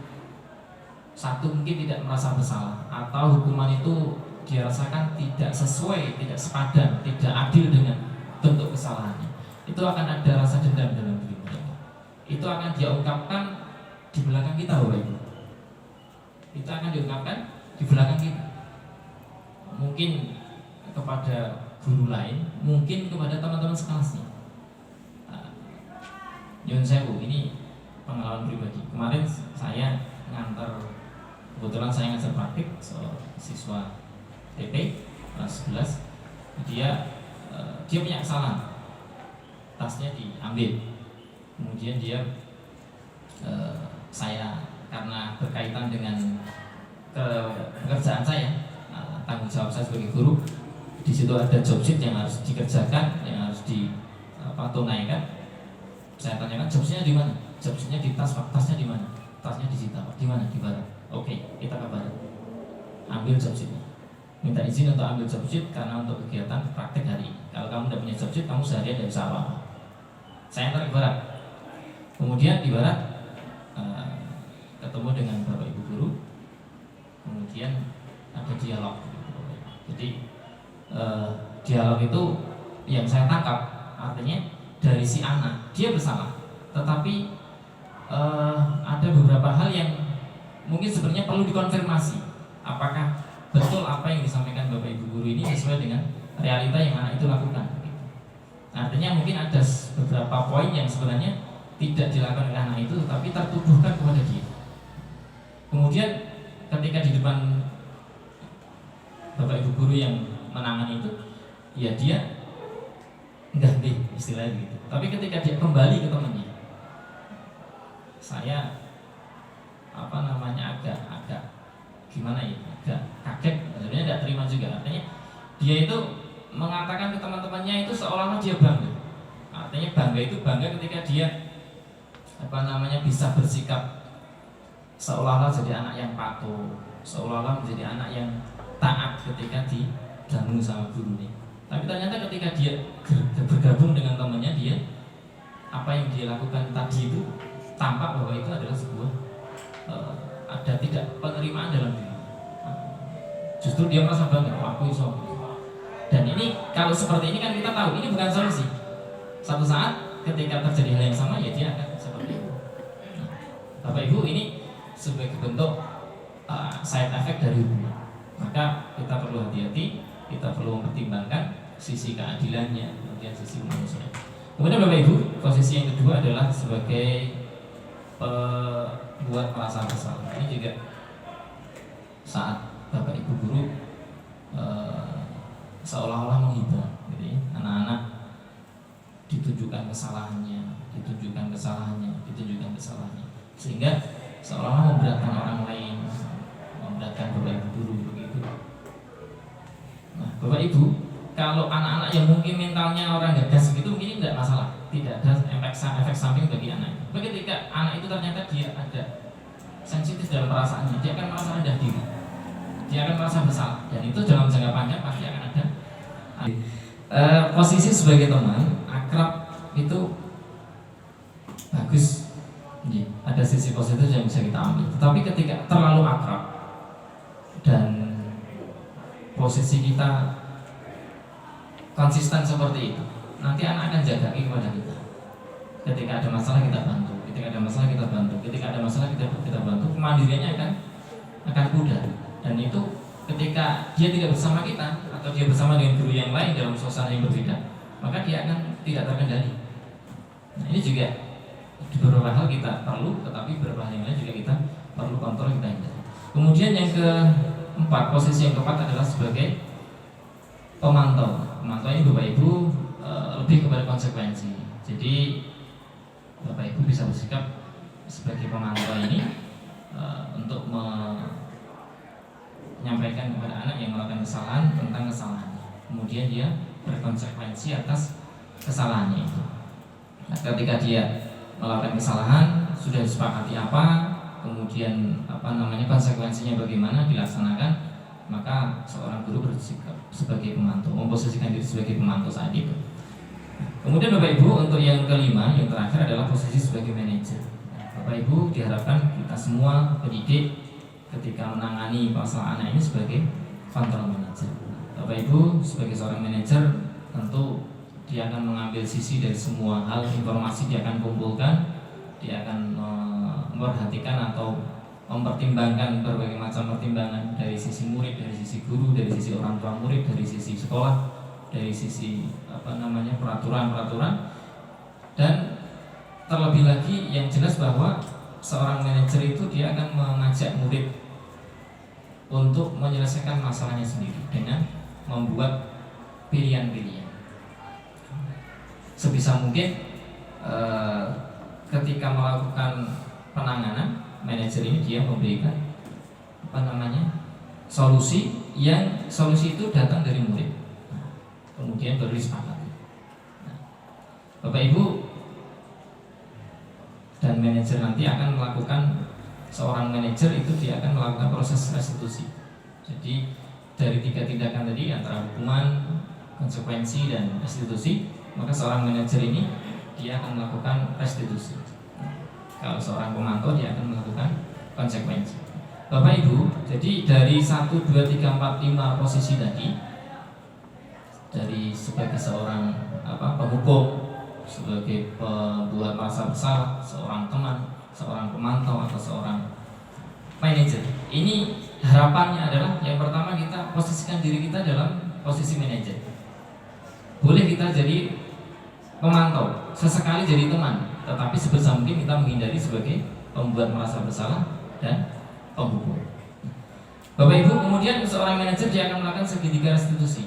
satu mungkin tidak merasa bersalah atau hukuman itu dia rasakan tidak sesuai, tidak sepadan, tidak adil dengan bentuk kesalahannya, itu akan ada rasa dendam dalam diri mereka. Itu akan dia ungkapkan di belakang kita, Bapak Ibu. Itu akan diungkapkan di belakang kita. Mungkin kepada guru lain, mungkin kepada teman-teman sekelasnya. Nyun sewu, ini pengalaman pribadi. Kemarin saya ngantar, kebetulan saya ngajar praktik siswa TP kelas 11. Dia punya kesalahan, tasnya diambil. Kemudian dia saya karena berkaitan dengan pekerjaan saya, tanggung jawab saya sebagai guru, di situ ada job sheet yang harus dikerjakan, yang harus tunaikan. Saya tanyakan job sheetnya di mana? Job sheetnya di tas, Pak. Tasnya di mana? Tasnya disita, Pak. Di mana? Di barat. Oke, kita ke barat. Ambil job sheetnya. Minta izin untuk ambil job sheet karena untuk kegiatan praktek hari ini. Kalau kamu tidak punya job sheet, kamu seharian tidak bisa apa-apa. Saya antar ke barat. Kemudian di barat ketemu dengan Bapak Ibu guru. Kemudian ada dialog. Jadi dialog itu yang saya tangkap artinya dari si anak dia bersalah, tetapi ada beberapa hal yang mungkin sebenarnya perlu dikonfirmasi apakah betul apa yang disampaikan Bapak Ibu guru ini sesuai dengan realita yang anak itu lakukan. Artinya mungkin ada beberapa poin yang sebenarnya tidak dilakukan oleh anak itu, tapi tertuduhkan kepada dia. Kemudian ketika di depan Bapak Ibu guru yang menangani itu, ya dia enggak deh istilahnya gitu. Tapi ketika dia kembali ke temannya, saya agak gimana ya, agak kaget, sebenarnya tidak terima juga. Artinya dia itu mengatakan ke teman-temannya itu seolah-olah dia bangga. Artinya bangga itu bangga ketika dia bisa bersikap seolah-olah jadi anak yang patuh, seolah-olah menjadi anak yang taat ketika dijamu sama guru nih. Tapi ternyata ketika dia bergabung dengan temannya, dia apa yang dia lakukan tadi itu tampak bahwa itu adalah sebuah ada tidak penerimaan dalam diri. Justru dia merasa bangga, aku iso. Dan ini kalau seperti ini kan kita tahu ini bukan solusi. Satu saat ketika terjadi hal yang sama, ya dia akan seperti itu. Nah, Bapak Ibu, ini sebagai bentuk side effect dari hukuman. Maka kita perlu hati-hati, kita perlu mempertimbangkan sisi keadilannya, kemudian sisi kemanusiaan. Kemudian Bapak Ibu, posisi yang kedua adalah sebagai buat merasa bersalah. Ini juga saat Bapak Ibu guru seolah-olah menghibur, gitu ya. Anak-anak ditunjukkan kesalahannya, sehingga seolah-olah memberatkan orang lain, memberatkan Bapak Ibu guru begitu. Nah, Bapak Ibu, kalau anak-anak yang mungkin mentalnya orang gagas gitu, mungkin tidak masalah, tidak ada efek samping bagi anak. Tapi ketika anak itu ternyata dia ada sensitif dalam perasaannya, dia akan merasa rendah diri, dia akan merasa bersalah, dan itu dalam jangka panjang pasti akan ada. Posisi sebagai teman akrab itu bagus, ada sisi positif yang bisa kita ambil. Tetapi ketika terlalu akrab dan posisi kita konsisten seperti itu, nanti anak akan jaga kepada kita. Ketika ada masalah kita bantu, ketika ada masalah kita bantu, kemandiriannya akan pudar. Dan itu ketika dia tidak bersama kita atau dia bersama dengan guru yang lain dalam suasana yang berbeda, maka dia akan tidak terkendali. Nah, ini juga di beberapa hal kita perlu, tetapi beberapa hal yang lain juga kita perlu kontrol, kita hindari. Kemudian yang keempat, posisi yang keempat adalah sebagai pemantau. Pemantau ini Bapak Ibu lebih kepada konsekuensi. Jadi Bapak Ibu bisa bersikap sebagai pemantau ini untuk menyampaikan kepada anak yang melakukan kesalahan tentang kesalahannya. Kemudian dia berkonsekuensi atas kesalahannya itu. Nah, ketika dia melakukan kesalahan, sudah disepakati apa, kemudian konsekuensinya bagaimana dilaksanakan, maka seorang guru bersikap sebagai pemantau, memposisikan diri sebagai pemantau saat itu. Kemudian Bapak Ibu, untuk yang kelima, yang terakhir adalah posisi sebagai manajer. Bapak Ibu, diharapkan kita semua pendidik ketika menangani masalah anak ini sebagai kontrol manajer. Bapak Ibu, sebagai seorang manajer, tentu dia akan mengambil sisi dari semua hal, informasi dia akan kumpulkan, dia akan memperhatikan atau mempertimbangkan berbagai macam pertimbangan dari sisi murid, dari sisi guru, dari sisi orang tua murid, dari sisi sekolah, dari sisi peraturan-peraturan, dan terlebih lagi yang jelas bahwa seorang manajer itu dia akan mengajak murid untuk menyelesaikan masalahnya sendiri dengan membuat pilihan-pilihan. Sebisa mungkin ketika melakukan penanganan, manajer ini dia memberikan solusi itu datang dari murid, kemudian baru disepakati. Bapak Ibu dan manajer nanti akan melakukan, seorang manajer itu dia akan melakukan proses restitusi. Jadi dari 3 tindakan tadi, antara hukuman, konsekuensi, dan restitusi, maka seorang manajer ini dia akan melakukan restitusi. Kalau seorang pemantau dia akan melakukan konsekuensi. Bapak Ibu, jadi dari 1, 2, 3, 4, 5 posisi tadi, dari sebagai seorang penghukum, sebagai pembuat merasa bersalah, seorang teman, seorang pemantau, atau seorang manajer, ini harapannya adalah yang pertama, kita posisikan diri kita dalam posisi manajer. Boleh kita jadi pemantau, sesekali jadi teman, tetapi sebisa mungkin kita menghindari sebagai pembuat merasa bersalah dan penghukum. Bapak Ibu, kemudian seorang manajer dia akan melakukan segitiga restitusi.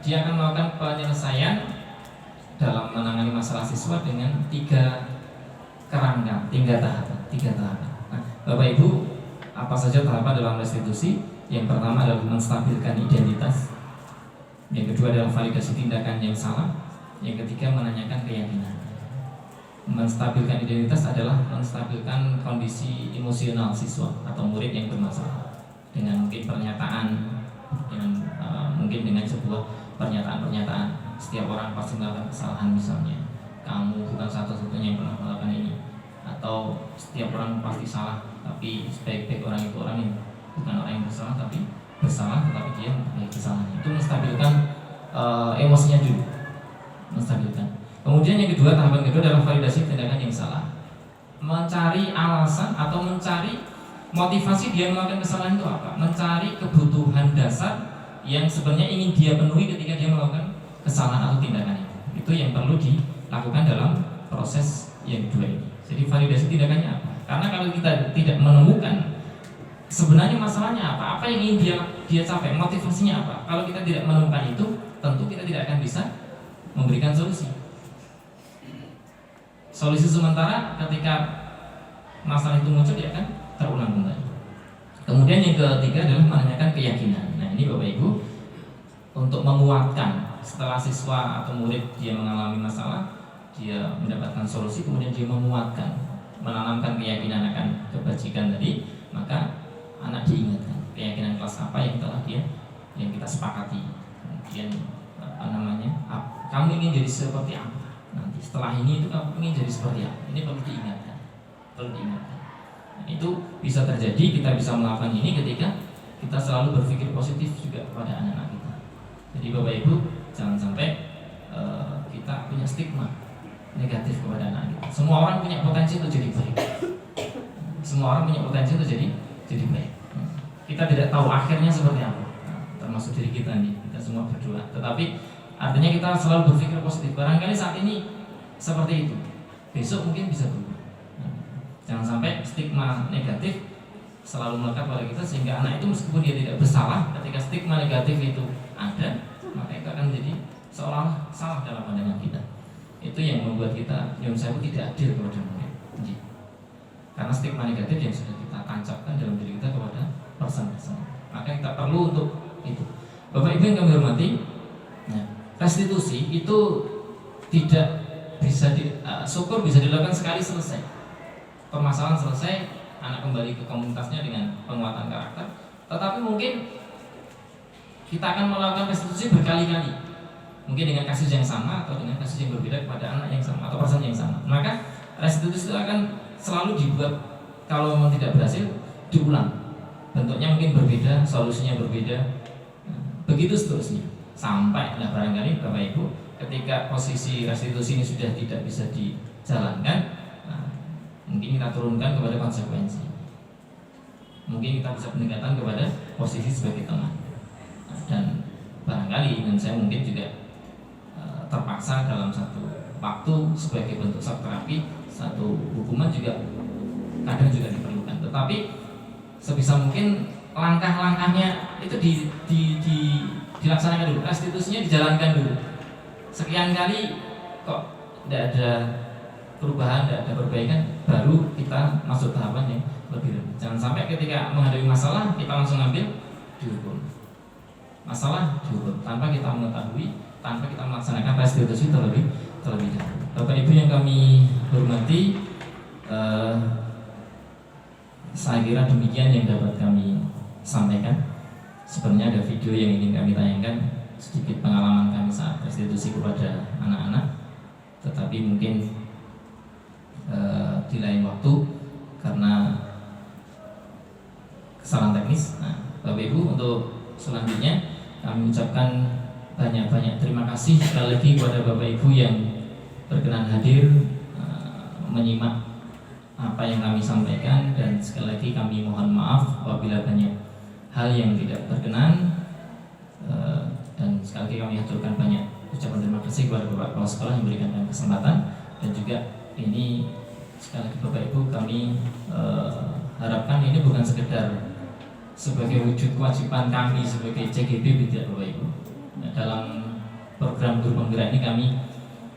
Dia akan melakukan penyelesaian dalam menangani masalah siswa dengan 3 kerangka, 3 tahapan. Nah, Bapak Ibu, apa saja tahapan dalam restitusi? Yang pertama adalah menstabilkan identitas. Yang kedua adalah validasi tindakan yang salah. Yang ketiga menanyakan keyakinan. Menstabilkan identitas adalah menstabilkan kondisi emosional siswa atau murid yang bermasalah dengan mungkin pernyataan, mungkin dengan sebuah pernyataan. Setiap orang pasti melakukan kesalahan, misalnya kamu bukan satu-satunya yang pernah melakukan ini, atau setiap orang pasti salah, tapi sebaik-baik orang itu orang yang bukan orang yang bersalah tapi bersalah, tetapi dia mempunyai kesalahan. Itu menstabilkan emosinya dulu, menstabilkan. Kemudian yang kedua, tahapan kedua adalah validasi tindakan yang salah. Mencari alasan atau mencari motivasi dia melakukan kesalahan itu apa? Mencari kebutuhan dasar yang sebenarnya ingin dia penuhi ketika dia melakukan kesalahan atau tindakan itu. Itu yang perlu dilakukan dalam proses yang kedua ini. Jadi validasi tindakannya apa? Karena kalau kita tidak menemukan sebenarnya masalahnya apa yang ingin dia capai, motivasinya apa, kalau kita tidak menemukan itu, tentu kita tidak akan bisa memberikan solusi. Solusi sementara ketika masalah itu muncul, dia akan terulang kembali. Kemudian yang ketiga adalah menanyakan keyakinan. Nah, ini Bapak Ibu, untuk menguatkan setelah siswa atau murid dia mengalami masalah, dia mendapatkan solusi, kemudian dia menguatkan, menanamkan keyakinan akan kebajikan tadi, maka anak diingatkan keyakinan kelas apa yang telah yang kita sepakati. Kemudian kamu ingin jadi seperti apa? Nanti setelah ini itu kamu ingin jadi seperti apa? Ini perlu diingatkan. Nah, itu bisa terjadi, kita bisa melakukan ini ketika kita selalu berpikir positif juga kepada anak-anak kita. Jadi Bapak Ibu, jangan sampai kita punya stigma negatif kepada anak kita. Semua orang punya potensi untuk jadi baik. Semua orang punya potensi untuk jadi baik. Kita tidak tahu akhirnya seperti apa. Termasuk diri kita nih, kita semua berdoa. Tetapi artinya kita selalu berpikir positif. Barangkali saat ini seperti itu, besok mungkin bisa berubah. Jangan sampai stigma negatif selalu melekat pada kita, sehingga anak itu meskipun dia tidak bersalah, ketika stigma negatif itu ada, maka itu akan menjadi seolah salah dalam pandangan kita. Itu yang membuat kita nyuwun sewu tidak adil kepada murid. Karena stigma negatif yang sudah kita tancapkan dalam diri kita kepada person-person. Maka kita perlu untuk itu. Bapak Ibu yang kami hormati, restitusi itu tidak bisa syukur bisa dilakukan sekali selesai. permasalahan selesai, anak kembali ke komunitasnya dengan penguatan karakter. Tetapi mungkin kita akan melakukan restitusi berkali-kali, mungkin dengan kasus yang sama atau dengan kasus yang berbeda kepada anak yang sama atau person yang sama. Maka restitusi itu akan selalu dibuat, kalau memang tidak berhasil diulang, bentuknya mungkin berbeda, solusinya berbeda, begitu seterusnya, sampai barangkali Bapak Ibu ketika posisi restitusi ini sudah tidak bisa dijalankan, mungkin kita turunkan kepada konsekuensi, mungkin kita bisa pendekatan kepada posisi sebagai teman, dan barangkali dan saya mungkin juga terpaksa dalam satu waktu sebagai bentuk shock terapi, satu hukuman juga kadang juga diperlukan. Tetapi sebisa mungkin langkah-langkahnya itu dilaksanakan dulu, restitusinya dijalankan dulu. Sekian kali kok tidak ada perubahan, tidak ada perbaikan, baru kita masuk tahapan yang lebih lanjut. Jangan sampai ketika menghadapi masalah kita langsung ambil dihukum. Masalah dihukum tanpa kita mengetahui, tanpa kita melaksanakan restitusi terlebih dahulu. Bapak Ibu yang kami hormati, saya kira demikian yang dapat kami sampaikan. Sebenarnya ada video yang ingin kami tayangkan, sedikit pengalaman kami saat restitusi kepada anak-anak, tetapi mungkin di lain waktu karena kesalahan teknis. Nah, Bapak Ibu, untuk selanjutnya kami ucapkan banyak-banyak terima kasih sekali lagi kepada Bapak Ibu yang berkenan hadir menyimak apa yang kami sampaikan, dan sekali lagi kami mohon maaf apabila banyak hal yang tidak berkenan, dan sekali lagi kami aturkan banyak ucapan terima kasih kepada Bapak Kepala Sekolah yang memberikan kami kesempatan, dan juga ini sekali lagi Bapak Ibu kami harapkan ini bukan sekedar sebagai wujud kewajiban kami sebagai CGB, tidak Bapak Ibu. Nah, dalam program guru penggerak ini kami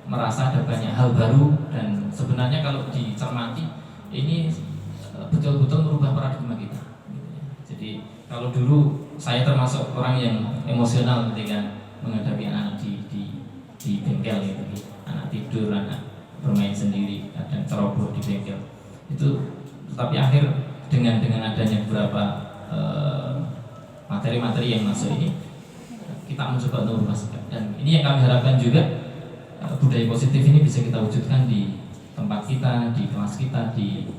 merasa ada banyak hal baru, dan sebenarnya kalau dicermati ini betul-betul merubah paradigma kita. Jadi kalau dulu saya termasuk orang yang emosional ketika menghadapi anak di bengkel gitu, anak tidur, anak bermain sendiri, kadang ceroboh di bengkel itu. Tetapi akhir dengan adanya beberapa materi-materi yang masuk ini, kita mencoba untuk merubah sikap, dan ini yang kami harapkan juga budaya positif ini bisa kita wujudkan di tempat kita, di kelas kita, di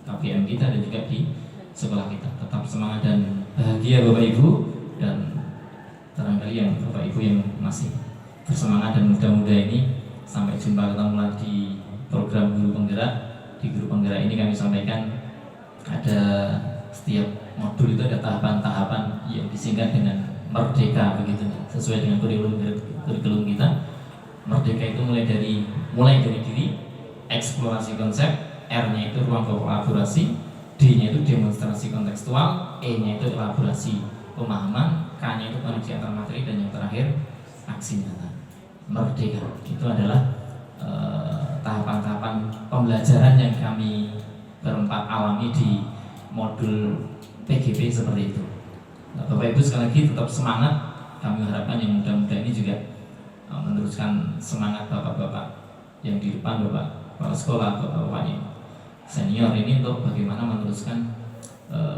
KPM kita, dan juga di sekolah kita. Tetap semangat dan bahagia Bapak Ibu, dan barangkali yang Bapak Ibu yang masih bersemangat dan muda-muda ini, sampai jumpa ketemu lagi di program guru penggerak. Di guru penggerak ini kami sampaikan ada setiap modul itu ada tahapan-tahapan yang disingkat dengan merdeka, begitu, sesuai dengan kurikulum kita. Merdeka itu mulai dari diri, eksplorasi konsep, R-nya itu ruang kolaborasi, D-nya itu demonstrasi kontekstual, E-nya itu elaborasi pemahaman, K-nya itu koneksi antar materi, dan yang terakhir aksi nyata. Merdeka itu adalah tahapan-tahapan pembelajaran yang kami berempat alami di modul PGP seperti itu. Bapak Ibu sekali lagi tetap semangat. Kami harapkan yang muda-muda ini juga meneruskan semangat bapak-bapak yang di depan, bapak kepala sekolah, bapak-bapak yang senior ini, untuk bagaimana meneruskan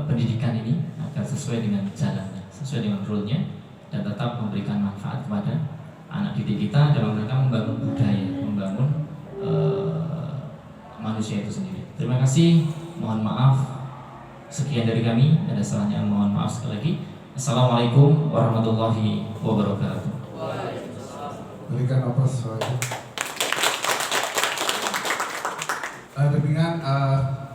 pendidikan ini agar sesuai dengan jalannya, sesuai dengan rule-nya, dan tetap memberikan manfaat kepada anak didik kita dalam rangka membangun budaya, membangun manusia itu sendiri. Terima kasih, mohon maaf. Sekian dari kami, ada salahnya mohon maaf sekali lagi. Assalamualaikum warahmatullahi wabarakatuh. Berikan aplaus. Demikian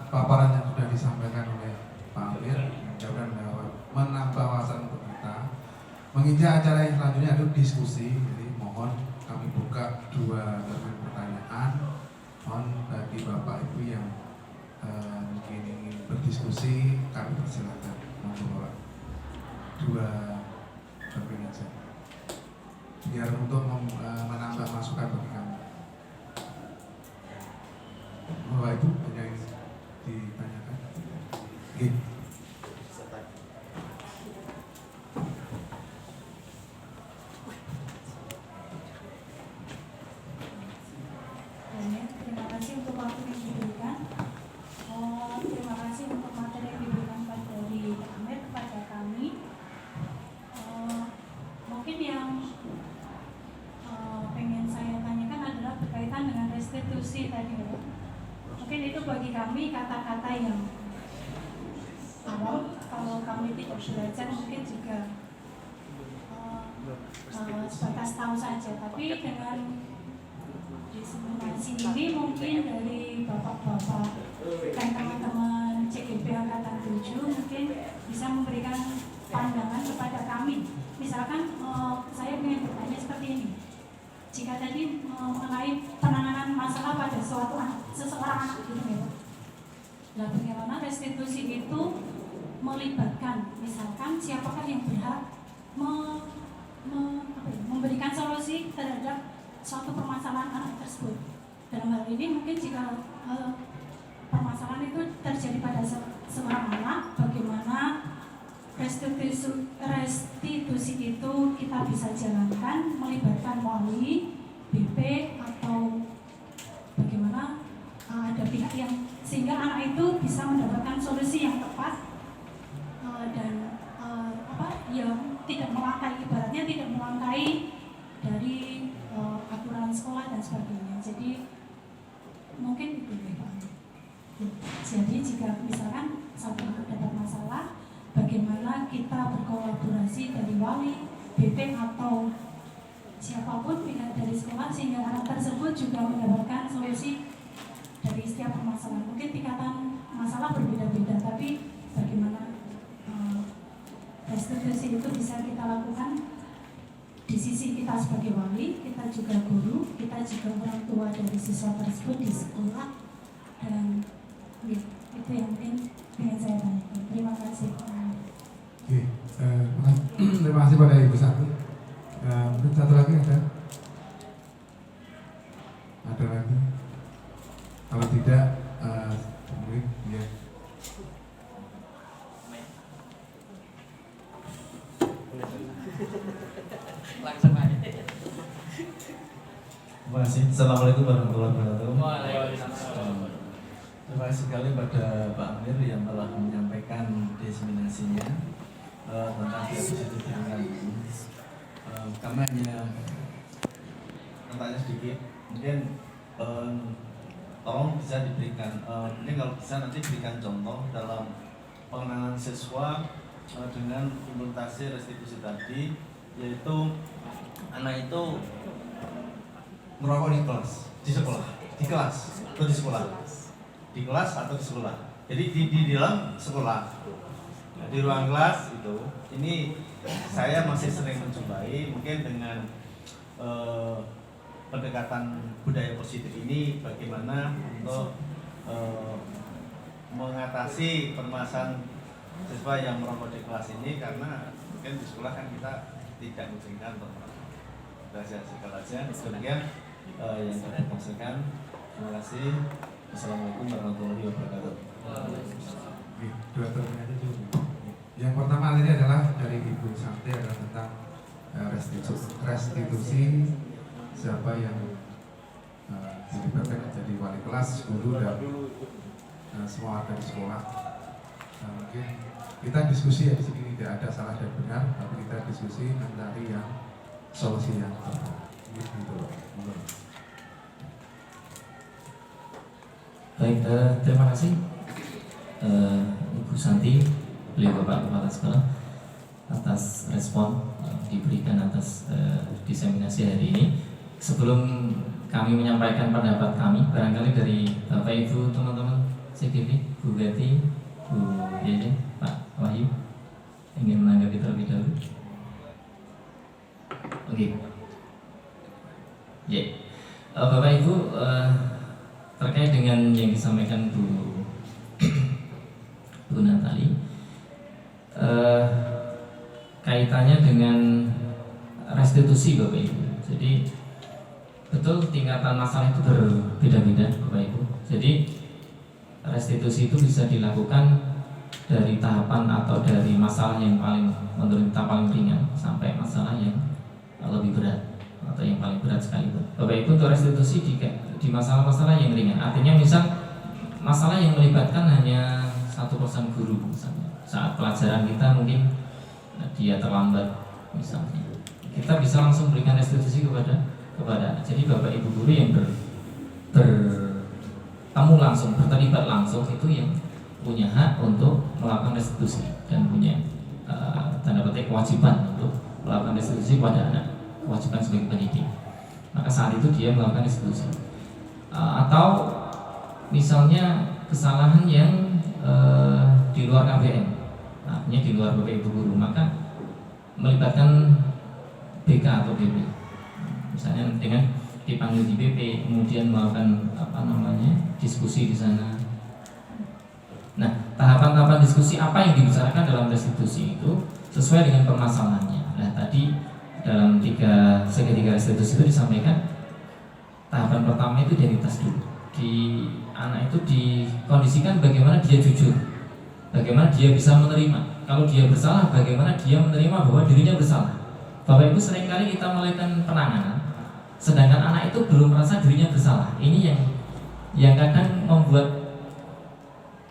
paparan yang sudah disampaikan oleh Pak Amir, mudah-mudahan menambah wawasan untuk kita. Menginjak acara yang selanjutnya itu diskusi. Jadi mohon kami buka dua segmen pertanyaan. Mohon bagi Bapak Ibu yang mungkin ingin berdiskusi, kami persilakan. Monggo Bapak. Dua segmen saja, biar untuk menambah masukan bagi kami. Bapak Ibu punya yang ditanyakan? Gitu. Terima kasih untuk waktu yang diberikan. kata-kata yang awam. Kalau kami tidak belajar mungkin juga sebatas tahu saja, tapi dengan diseminasi ini mungkin dari bapak-bapak dan teman-teman CGP Angkatan 7 mungkin bisa memberikan pandangan kepada kami. Misalkan saya ingin bertanya seperti ini, jika tadi mengenai penanganan masalah pada seseorang anak gitu ya, nah bagaimana restitusi itu melibatkan misalkan siapakah yang berhak memberikan solusi terhadap suatu permasalahan anak tersebut. Dalam hal ini mungkin jika permasalahan itu terjadi pada seorang anak, bagaimana restitusi itu kita bisa jalankan melibatkan wali, BP, atau bagaimana ada pihak yang sehingga anak itu bisa mendapatkan solusi yang tepat dan yang tidak melangkai, ibaratnya tidak melangkai dari aturan sekolah dan sebagainya. Jadi mungkin itu ya Pak. Jadi jika misalkan satu anak dapat masalah, bagaimana kita berkolaborasi dari wali, BP atau siapapun pihak dari sekolah sehingga anak tersebut juga mendapatkan solusi dari setiap permasalahan. Mungkin tingkatan masalah berbeda-beda, tapi bagaimana restitusi itu bisa kita lakukan di sisi kita sebagai wali, kita juga guru, kita juga orang tua dari siswa tersebut di sekolah, dan itu yang mungkin ingin saya tanyakan. Terima kasih. Oke, terima kasih pada Ibu Santi. Mungkin satu lagi ada lagi? Kalau tidak, mungkin ya. Langsung aja. Terima kasih. Assalamualaikum warahmatullahi wabarakatuh. Waalaikumsalam. Terima kasih sekali pada Pak Amir yang telah menyampaikan diseminasinya tentang deposito tabungan ini. Kami hanya bertanya sedikit, mungkin tolong bisa diberikan, ini kalau bisa nanti berikan contoh dalam pengenangan siswa dengan implementasi restitusi tadi, yaitu anak itu merokok di kelas, di sekolah, di kelas atau di sekolah, di kelas atau di sekolah. Jadi di dalam sekolah, nah, di ruang kelas itu, ini saya masih sering menjumpai mungkin dengan pendekatan budaya positif ini bagaimana untuk mengatasi permasalahan siswa yang merokok di kelas ini, karena mungkin di sekolah kan kita tidak mengizinkan untuk rahasia aja. Demikian yang saya informasikan. Terima kasih. Assalamualaikum warahmatullahi wabarakatuh. Oke, dua pertanyaan aja dulu. Yang pertama ini adalah dari Ibu Santi adalah tentang restitusi siapa yang dilibatkan menjadi wali kelas, guru dan semua ada di sekolah. Mungkin kita diskusi ya di sini, tidak ada salah dan benar, tapi kita diskusi mencari yang solusi yang tepat. Gitu. Baik, terima kasih Ibu Santi, beliau Bapak Kepala Sekolah atas respon yang diberikan atas diseminasi hari ini. Sebelum kami menyampaikan pendapat kami, barangkali dari Bapak Ibu teman-teman CGP, Bu Gati, Bu Yaya, Pak Wahyu ingin menanggapi terlebih dahulu. Oke. Ya, Bapak Ibu, terkait dengan yang disampaikan Bu Natali, kaitannya dengan restitusi Bapak Ibu. Jadi betul tingkatan masalah itu berbeda-beda Bapak Ibu. Jadi restitusi itu bisa dilakukan dari tahapan atau dari masalah yang paling menurut kita paling ringan sampai masalah yang lebih berat atau yang paling berat sekalipun. Bapak Ibu, untuk restitusi di masalah-masalah yang ringan, artinya misal masalah yang melibatkan hanya 1% guru misalnya, saat pelajaran kita mungkin dia terlambat misalnya, kita bisa langsung berikan restitusi kepada. Jadi Bapak Ibu guru yang temu langsung, berterlibat langsung, itu yang punya hak untuk melakukan restitusi dan punya tanda petik kewajiban untuk melakukan restitusi kepada anak, kewajiban sebagai pendidik. Maka saat itu dia melakukan restitusi. Atau misalnya kesalahan yang di luar KBM, artinya di luar Bapak Ibu guru, maka melibatkan BK atau BP. Misalnya dengan dipanggil di BP, kemudian melakukan diskusi di sana. Nah, tahapan-tahapan diskusi apa yang dibicarakan dalam restitusi itu sesuai dengan permasalahannya. Nah, tadi dalam segitiga restitusi itu disampaikan tahapan pertama itu identitas dulu. Di anak itu dikondisikan bagaimana dia jujur, bagaimana dia bisa menerima. Kalau dia bersalah, bagaimana dia menerima bahwa dirinya bersalah. Bapak Ibu, seringkali kita melakukan penanganan, sedangkan anak itu belum merasa dirinya bersalah. Ini yang kadang membuat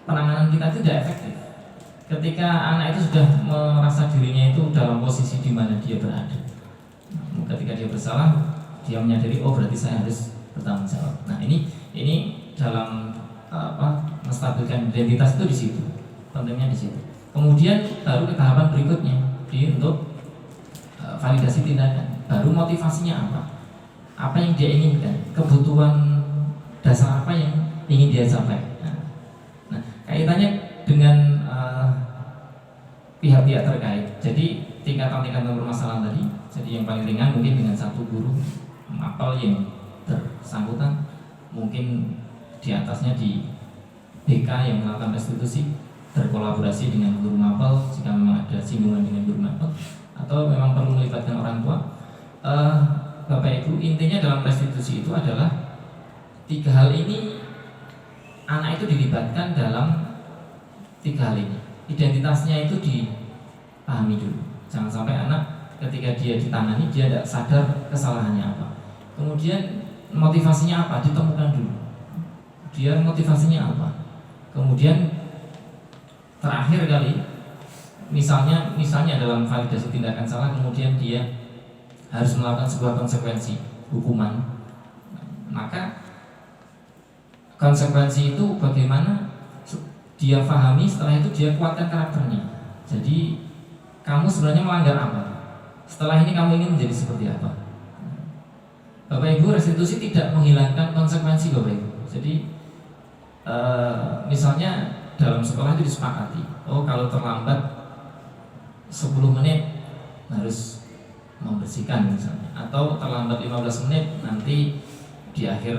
penanganan kita itu tidak efektif. Ketika anak itu sudah merasa dirinya itu dalam posisi di mana dia berada, ketika dia bersalah, dia menyadari, oh berarti saya harus bertanggung jawab. Nah, ini dalam menstabilkan identitas itu di situ, pentingnya di situ. Kemudian baru ke tahapan berikutnya, untuk validasi tindakan. Baru motivasinya apa yang dia inginkan, kebutuhan dasar apa yang ingin dia capai. Nah, kaitannya dengan pihak-pihak terkait. Jadi tingkatan-tingkatan permasalahan tadi. Jadi yang paling ringan mungkin dengan satu guru mapel yang bersangkutan, mungkin di atasnya di BK yang melakukan restitusi, berkolaborasi dengan guru mapel jika memang ada singgungan dengan guru mapel, atau memang perlu melibatkan orang tua. Bapak Ibu, intinya dalam restitusi itu adalah 3 hal ini. Anak itu dilibatkan dalam 3 hal ini. Identitasnya itu dipahami dulu. Jangan sampai anak ketika dia ditangani, dia tidak sadar kesalahannya apa. Kemudian motivasinya apa, ditemukan dulu. Dia motivasinya apa. Kemudian terakhir kali, misalnya dalam validasi tindakan salah, kemudian dia harus melakukan sebuah konsekuensi hukuman. Maka konsekuensi itu bagaimana dia pahami, setelah itu dia kuatkan karakternya. Jadi kamu sebenarnya melanggar apa? Setelah ini kamu ingin menjadi seperti apa? Bapak Ibu, restitusi tidak menghilangkan konsekuensi Bapak Ibu. Jadi misalnya dalam sekolah itu disepakati, oh kalau terlambat 10 menit harus membersihkan misalnya, atau terlambat 15 menit nanti di akhir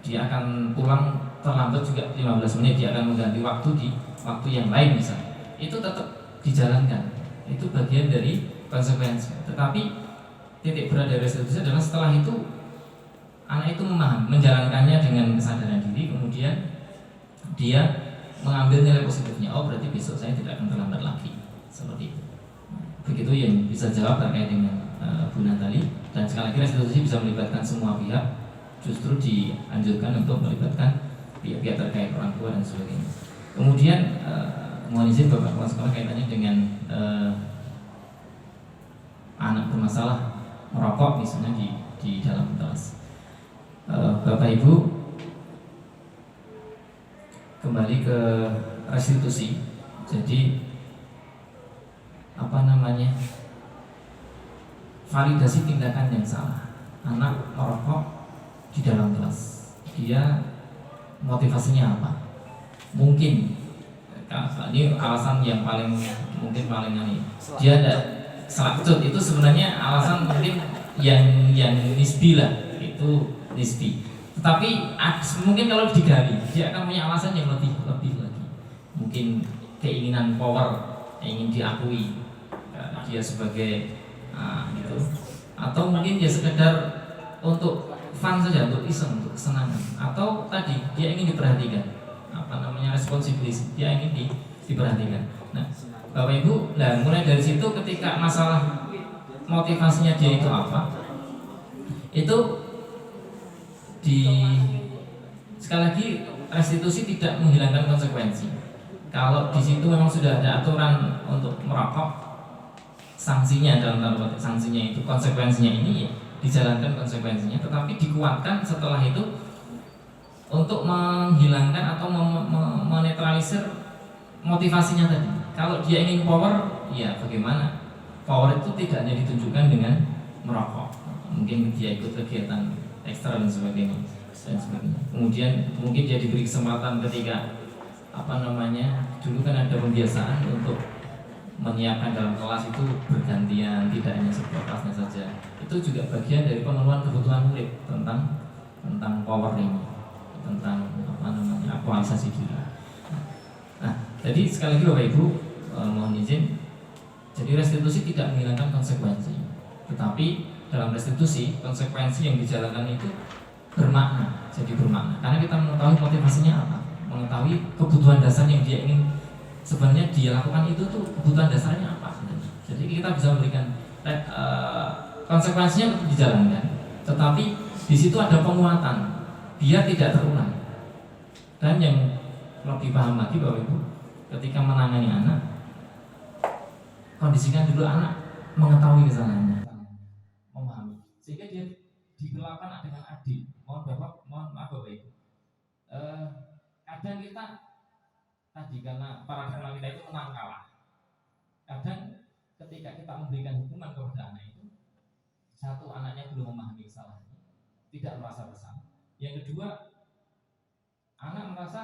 dia akan pulang terlambat juga 15 menit, dia akan mengganti waktu di waktu yang lain misalnya. Itu tetap dijalankan, itu bagian dari konsekuensi. Tetapi titik berat dari restitusi adalah setelah itu anak itu menjalankannya dengan kesadaran diri, kemudian dia mengambil nilai positifnya. Oh berarti besok saya tidak akan terlambat lagi, seperti itu. Begitu yang bisa jawab terkait dengan Bu Natali. Dan sekali lagi restitusi bisa melibatkan semua pihak, justru dianjurkan untuk melibatkan pihak-pihak terkait, orang tua dan sebagainya. Kemudian mohon izin Bapak Kepala Sekolah kaitannya dengan anak bermasalah merokok misalnya di dalam kelas. Bapak Ibu, kembali ke restitusi. Jadi validasi tindakan yang salah. Anak merokok di dalam kelas, dia motivasinya apa? Mungkin ini alasan yang paling ini, dia ada selakcut, itu sebenarnya alasan mungkin yang nisbi lah, itu nisbi. Tetapi mungkin kalau digali, dia akan punya alasan yang lebih lagi. Mungkin keinginan power, ingin diakui dia sebagai gitu. Atau mungkin dia sekedar untuk fun saja, untuk iseng, untuk kesenangan. Atau tadi dia ingin diperhatikan, responsibility, dia ingin diperhatikan. Nah, Bapak Ibu, mulai dari situ ketika masalah motivasinya dia itu apa, itu sekali lagi restitusi tidak menghilangkan konsekuensi. Kalau di situ memang sudah ada aturan untuk merokok, sanksinya dalam tanda petik sanksinya itu, konsekuensinya ini ya, dijalankan konsekuensinya, tetapi dikuatkan setelah itu untuk menghilangkan atau menetralisir motivasinya tadi. Kalau dia ingin power, ya bagaimana? Power itu tidak hanya ditunjukkan dengan merokok, mungkin dia ikut kegiatan ekstra dan sebagainya. Kemudian mungkin dia diberi kesempatan ketika dulu kan ada pembiasaan untuk menyiapkan dalam kelas itu bergantian, tidak hanya sebuah kelasnya saja. Itu juga bagian dari pemenuhan kebutuhan murid tentang power ini, tentang aktualisasi diri. Nah, jadi sekali lagi Bapak Ibu, mohon izin. Jadi restitusi tidak menghilangkan konsekuensi, tetapi dalam restitusi konsekuensi yang dijalankan itu bermakna, jadi bermakna. Karena kita mengetahui motivasinya apa, mengetahui kebutuhan dasar yang dia ingin sebenarnya dia lakukan itu tuh kebutuhan dasarnya apa. Jadi kita bisa memberikan konsekuensinya untuk dijalankan, tetapi di situ ada penguatan biar tidak terulang. Dan yang lebih paham lagi Bapak Ibu, ketika menangani anak, kondisikan dulu anak mengetahui kesalahannya, memahami, sehingga dia diperlakukan dengan adil. Mohon maaf Bapak Ibu. Kadang kita tadi karena paradigma kita itu menang kalah. Kadang ketika kita memberikan hukuman kepada anak itu, satu, anaknya belum memahami kesalahannya, tidak merasa bersalah. Yang kedua, anak merasa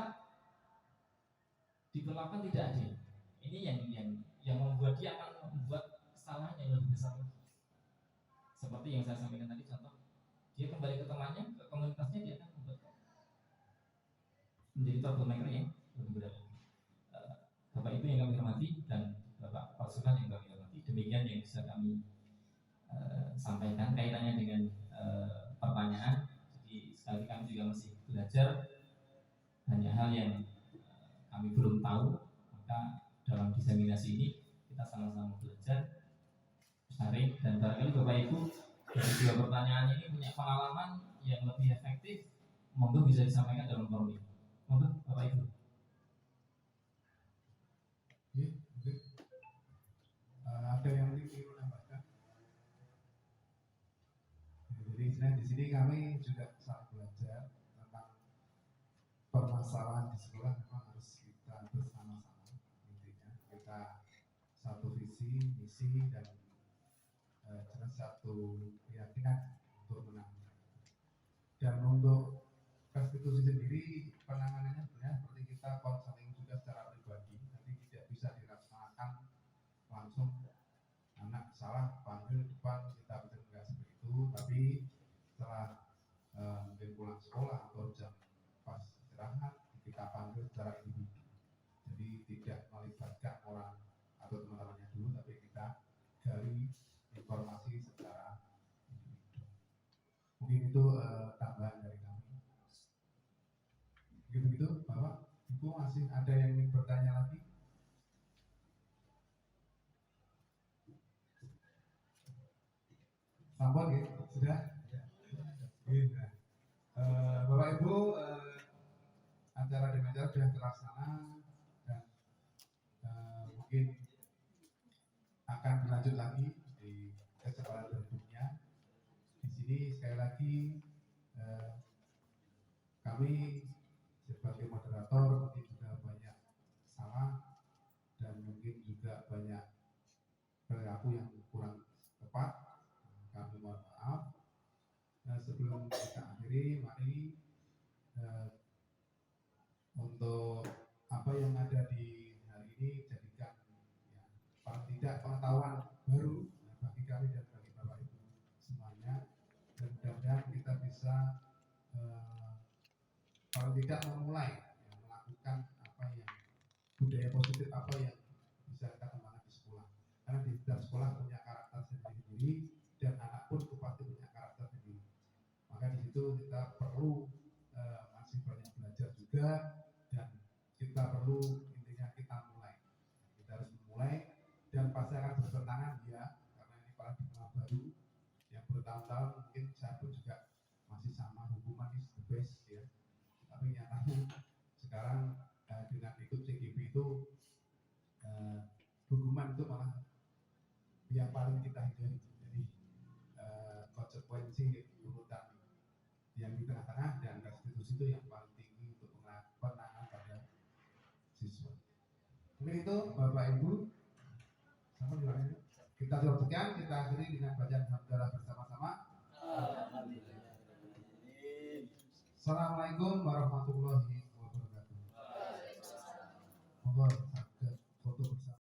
diperlakukan tidak adil. Ini yang membuat dia akan membuat kesalahan yang lebih besar lagi. Seperti yang saya sampaikan tadi, contoh, dia kembali ke temannya, ke komunitasnya, dia akan membuat menjadi troublemaker yang lebih berat. Bapak Ibu yang kami hormati dan Bapak pasukan yang kami hormati, demikian yang bisa kami sampaikan kaitannya dengan pertanyaan. Jadi sekali kami juga masih belajar, banyak hal yang kami belum tahu, maka dalam diseminasi ini kita sama-sama belajar, sharing, dan barangkali Bapak Ibu dari dua pertanyaan ini punya pengalaman yang lebih efektif, monggo bisa disampaikan dalam forum ini. Monggo Bapak Ibu. Ada yang ingin menambahkan? Jadi di sini kami juga saling belajar tentang permasalahan di sekolah. Memang harus kita bersama-sama, intinya kita satu visi, misi, dan satu keyakinan untuk menangani. Dan untuk restitusi sendiri penanganannya sebenarnya seperti kita konseling juga secara pribadi, nanti tidak bisa dilaksanakan langsung anak salah panggil depan kita bisa enggak seperti itu, tapi setelah mungkin pulang sekolah atau jam pas istirahat kita panggil secara individu. Jadi tidak melibatkan orang atau teman-temannya dulu, tapi kita gali informasi secara individu. Mungkin itu tambahan dari kami. Begitu Bapak Ibu, masih ada yang ingin bertanya lagi? Sampun ya, sudah. Bapak Ibu, acara demikian sudah terlaksana dan mungkin akan berlanjut lagi di kesempatan berikutnya. Di sini sekali lagi kami sebagai moderator mungkin juga banyak salah dan mungkin juga banyak perilaku yang kurang tepat. Kami mohon maaf. Sebelum kita akhiri, mari untuk apa yang ada di hari ini jadikan ya, paling tidak pengetahuan baru bagi kami dan bagi Bapak Ibu semuanya, dan mudah-mudahan kita bisa paling tidak memulai ya, melakukan apa yang budaya positif apa yang bisa kita kembangkan di sekolah, karena di setiap sekolah punya karakter sendiri-sendiri dan anak pun pasti punya karakter sendiri. Maka di situ kita perlu masih banyak belajar juga, dan kita perlu intinya kita mulai. Kita harus memulai dan pasti akan bertentangan ya, karena ini paradigma baru yang bertahun-tahun. Mungkin saya pun juga masih sama, hukuman is the best ya. Tapi nyatanya sekarang dengan ikut CGP itu hukuman itu malah yang paling kita hindari. Jadi konsekuensi urutan yang di tengah-tengah dan restitusi itu yang paling Mungkin itu Bapak Ibu. Sama juga ini. Kita teruskan, kita akhiri dengan bacaan hamdalah bersama-sama. Assalamualaikum warahmatullahi